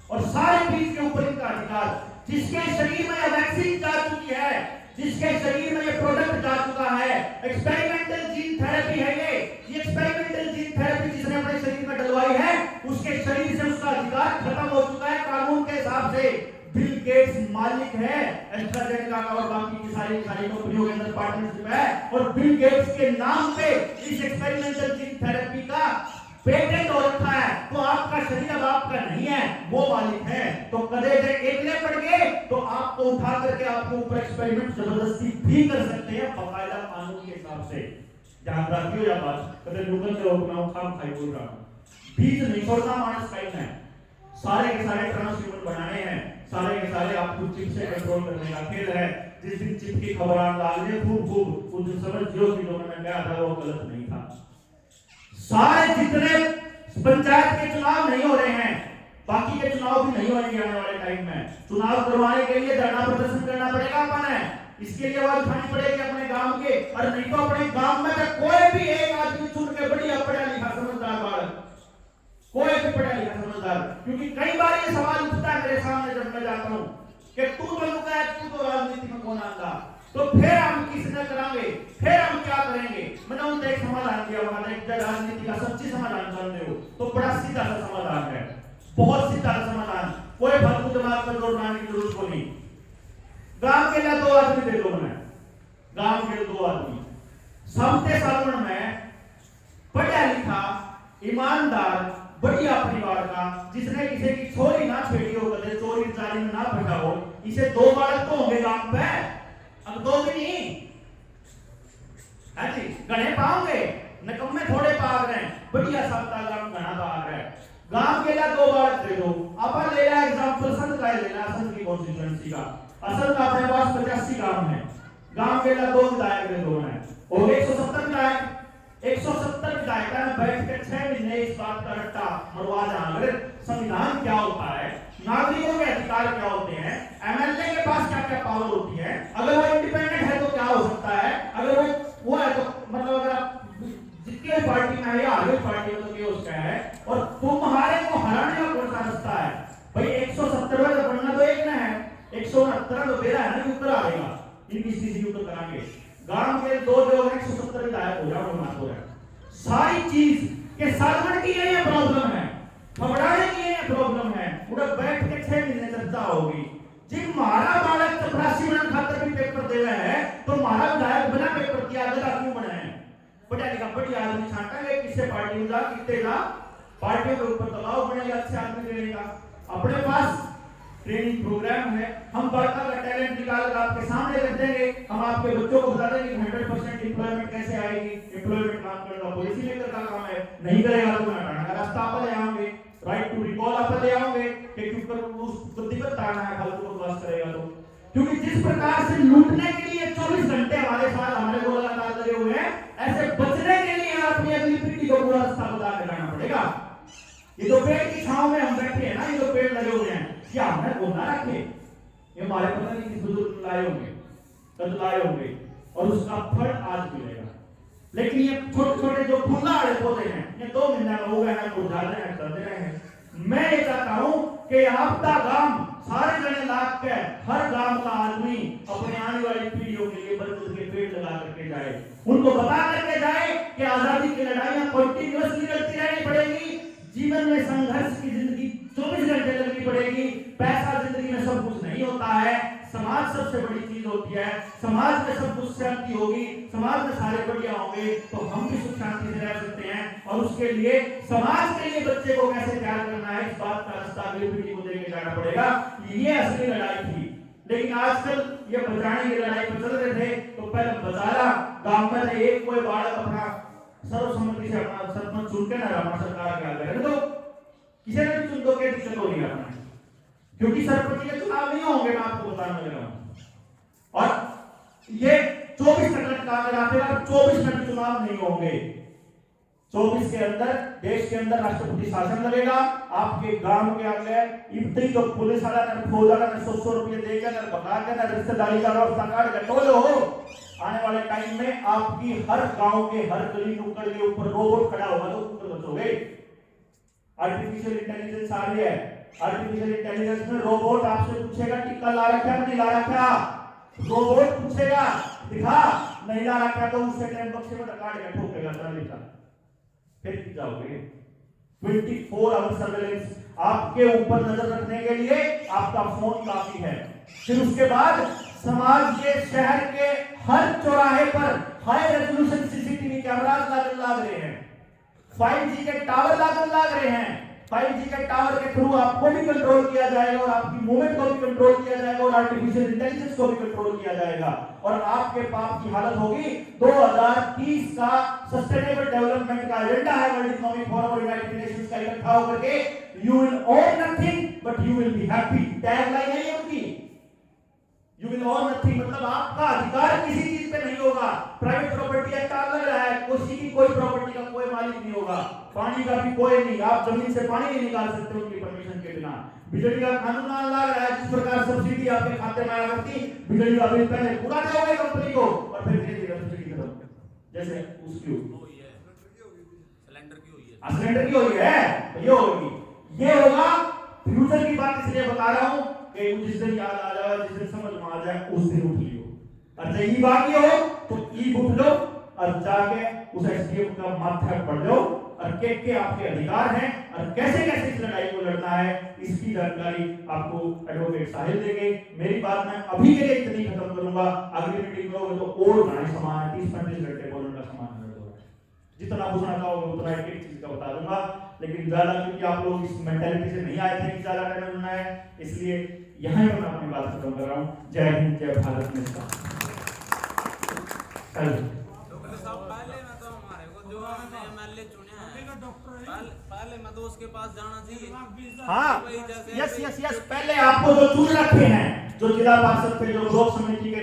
और सारे बीज के ऊपर इनका अधिकार। जिसके शरीर में वैक्सीन जा चुकी है, जिसके शरीर में ये प्रोडक्ट जा चुका है, एक्सपेरिमेंटल जीन थेरेपी है ये एक्सपेरिमेंटल जीन थेरेपी जिसने अपने शरीर में डलवाई है, उसके शरीर से उसका अधिकार खत्म हो चुका है कानून के हिसाब से। बिल गेट्स मालिक है एस्ट्राजेनेका का और बाकी की सारी कंपनियों के अंदर पार्टनरशिप है, और बिल गेट्स के नाम पे इस एक्सपेरिमेंटल जीन थेरेपी का पेटेंट हो रखा है। तो आपका शरीर अब आपका नहीं है, वो मालिक है। तो कदे एकले पड़ गए तो आपको उठा करके आपके ऊपर एक्सपेरिमेंट जबरदस्ती भी कर सकते हैं बाकायदा कानून के हिसाब से। ध्यान रखियो या बात, कदे लोगन के रोकना खाम खाई बोल रहा हूं, बीज नहीं छोड़ना मानस का है, सारे के सारे ट्रांसह्यूमन बनाने हैं, सारे के सारे आपको चिप से कंट्रोल करने का खेल है। जिस दिन चिप की खबर आने लगी खूब उस दिन समझ जियो कि जो मैंने कहा था वो गलत नहीं था। सारे जितने पंचायत के चुनाव नहीं हो रहे हैं, बाकी के चुनाव भी नहीं होंगे आने वाले टाइम में, चुनाव करवाने के लिए धरना प्रदर्शन करना पड़ेगा अपन है, इसके लिए आवाज उठानी पड़ेगी अपने गांव के, और नहीं तो अपने गांव में कोई भी एक आदमी चुन के बढ़िया पढ़ा लिखा समझदार बालक, कोई भी पढ़ा लिखा समझदार। क्योंकि कई बार ये सवाल उठता है मेरे सामने जब मैं जाता हूं कि तू तो लुका है, तू तो राजनीति में कौन आता, तो फिर हम किसने करांगे, फिर हम क्या करेंगे। मैंने उनसे एक समाधान दिया, वहां एक राजनीति का सच्ची समाधान जानते हो तो बड़ा सीधा सा समाधान है, बहुत सीधा सा समाधान, कोई फालतू दिमाग पर जोर बनाने की जरूरत को नहीं। गांव के लिए 2 आदमी दे दो, मैं गांव के 2 आदमी सबसे सालवन में पढ़ा लिखा ईमानदार बढ़िया परिवार का, जिसने किसी की छोरी ना छेड़ी हो, कदे चोरी चारी में ना फंसा हो, इसे 2 बालक तो होंगे गांव पे, अब 2 भी नहीं है जी, गणे पाओगे, निकम्मे थोड़े पाग रहे हैं, बढ़िया सबका गांव घना पाग रहा है। गांव के लिए 2 बालक दे दो। अपन ले रहा एग्जांपल संत का ले लेना, संत की कॉन्स्टिट्यूएंसी का, असल का अपने पास 85 गांव है, गांव के लिए 2 विधायक दे दो हैं, और 170 विधायक 170 विधायकों ने बैठ के 6 महीने इस बात का रट्टा मरवा जाना संविधान क्या होता है, नागरिकों के अधिकार क्या होते हैं, एमएलए के पास क्या क्या पावर होती है, अगर वो इंडिपेंडेंट है तो क्या हो सकता है, अगर वो है तो मतलब अगर आप जितनी पार्टी में है या हर पार्टी में तो क्या उसका है, और तुम्हारे को हराने का कौन सा रास्ता है भाई। 170 में बनना तो एक ना है, 169 तो बेरा है ना, ऊपर आ जाएगा, इनकी स्थिति ऊपर कराएंगे। गांव के 2 जो 170 विधायक हो जाओ, बात हो रहा है सारी चीज के साधन की ये प्रॉब्लम है, खबराने की ये प्रॉब्लम है, पूरा बैठ के 6 महीने चर्चा होगी। जिन मारा बालक चपरासी बनने खातर भी पेपर दे रहे हैं, तो मारा विधायक बिना पेपर किया गया क्यों बना है। बढ़िया लिखा बढ़िया आदमी छांटेंगे, किससे पार्टी में जा, कितने जा, पार्टियों के ऊपर दबाव बनेगा, अच्छे आदमी देने का। अपने पास ट्रेनिंग प्रोग्राम है, हम बाका का टैलेंट निकाल कर आपके सामने रख देंगे, हम आपके बच्चों को बता देंगे 100% एम्प्लॉयमेंट कैसे आएगी। एम्प्लॉयमेंट काम करना पॉलिसी मेकर का काम है, नहीं करेगा तो हटाने का रास्ता आप ले आओगे, राइट टू रिकॉल आप ले आओगे, कि ऊपर उस प्रतिबद्ध आना है, फालतू को बस करेगा तो। क्योंकि जिस प्रकार से लूटने के लिए 24 घंटे हमारे साथ हमारे को लगातार लगे हुए हैं, ऐसे बचने के लिए अपनी अगली पीढ़ी को पूरा रास्ता बता के जाना पड़ेगा। ये तो पेड़ की छांव में हम बैठे हैं ना, ये तो पेड़ लगे हुए हैं, क्या हमें वो ना रखे, ये हमारे पता नहीं किस बुजुर्ग लाए होंगे, कद लाए होंगे, और उसका फल आज मिलेगा। लेकिन ये छोटे छोटे जो फूला वाले पौधे हैं, ये 2 महीने में हो गए हैं, मुरझा रहे हैं, चलते रहे हैं, मैं ये चाहता हूं कि आपका गांव सारे जने लाख के हर गांव का आदमी अपने आने वाली पीढ़ियों के लिए बरगद के पेड़ लगा करके जाए, उनको बता करके जाए कि आजादी की लड़ाइयां कंटिन्यूअसली लड़ती रहनी पड़ेगी। जीवन में संघर्ष की जिंदगी 24 घंटे लड़नी पड़ेगी। पैसा जिंदगी में सब कुछ नहीं होता है, समाज सबसे बड़ी चीज होती है। समाज में सब कुछ शांति होगी, समाज में सारे बढ़िया होंगे तो हम भी सुख शांति से रह सकते हैं। और उसके लिए समाज के लिए बच्चे को कैसे तैयार करना है, इस बात का रास्ता अगली पीढ़ी को देके जाना पड़ेगा। ये असली लड़ाई थी। लेकिन आजकल ये बचाने की लड़ाई पर चल रहे थे तो पहले बचारा गांव में एक कोई बालक अपना सर्वसम्मति से अपना सरपंच चुन के ना रहना सरकार के आगे तो किसी ने भी चुन दो के दिक्कत हो रही है, क्योंकि सरपंच के चुनाव नहीं होंगे। मैं आपको बताने लगा हूं और ये 24 मिनट का आखिर 24 मिनट चुनाव नहीं होंगे। 24 के अंदर देश के अंदर राष्ट्रपति शासन लगेगा। आपके गांव के आगे इतनी तो पुलिस वाला ने फौज वाला ने 100 रुपये देकर न बता के न रिश्तेदारी का व्यवस्था काट के टोलो हो। आने वाले टाइम में आपकी हर गांव के हर गली नुक्कड़ के ऊपर रोबोट खड़ा होगा तो कुकर बचोगे। आर्टिफिशियल इंटेलिजेंस आ रही है। आर्टिफिशियल इंटेलिजेंस में रोबोट आपसे पूछेगा टिक्का ला रखा नहीं ला रखा, रोबोट पूछेगा दिखा, नहीं ला रखा तो उससे टाइम बक्से में काट के ठोकेगा चालीसा, फिर जाओगे। 24 आवर सर्वेलेंस आपके ऊपर नजर रखने के लिए आपका फोन काफी है। फिर उसके बाद समाज के शहर के हर चौराहे पर हाई रेजोल्यूशन सीसीटीवी कैमरास लाग रहे हैं, 5G के टावर लाग रहे हैं। 5G के टावर के थ्रू आपको भी कंट्रोल किया जाएगा और आपकी मूवमेंट को भी कंट्रोल किया जाएगा और आर्टिफिशियल इंटेलिजेंस को भी कंट्रोल किया जाएगा। और आपके पाप की हालत होगी 2030 का सस्टेनेबल डेवलपमेंट का एजेंडा है वर्ल्ड इकोनॉमिक फोरम और यूनाइटेड नेशंस का इकट्ठा होकर के you will own nothing but you will be happy. Tagline है उनकी, यू विल ओन नथिंग मतलब आपका अधिकार किसी चीज पे नहीं होगा। प्राइवेट प्रॉपर्टी एक्ट लग रहा है, किसी की कोई प्रॉपर्टी का कोई मालिक नहीं होगा, पानी का भी कोई नहीं, आप जमीन से पानी नहीं निकाल सकते उनकी परमिशन के बिना। बिजली का कानून लग रहा है, जिस प्रकार सब्सिडी आपके खाते में आया करती, बिजली का बिल पहले पूरा जाओगे कंपनी को और फिर धीरे धीरे सब्सिडी खत्म, जैसे उसकी सिलेंडर की हुई है तो ये होगी। ये होगा फ्यूचर की बात इसलिए बता रहा हूं कि जिस दिन याद आ जाए, जिस दिन समझ में आ जाए उस दिन उठ लियो। अच्छा ई बाकी हो तो ई उठ लो और जाके उस एसडीएम का माथा पढ़ लो और के आपके अधिकार हैं और कैसे कैसे इस लड़ाई को लड़ना है इसकी जानकारी आपको एडवोकेट साहिल देंगे। मेरी बात मैं अभी के लिए इतनी खत्म करूंगा, अगली मीटिंग करोगे तो और बड़ा सामान है, 30-35 घंटे बोलने का सामान है। जितना पूछना चाहोगे उतना एक एक चीज का बता दूंगा, लेकिन ज्यादा क्योंकि आप लोग इस मेंटालिटी से नहीं आए थे कि ज्यादा टाइम मिलना है, इसलिए यहां पर मैं अपनी बात खत्म कर रहा हूं। जय हिंद, जय भारत माता। पहले मैं तो उसके पास जाना चाहिए। हाँ यस, पहले आपको जो चुन रखे हैं, जो जिला पार्षद थे, जो ब्लॉक समिति के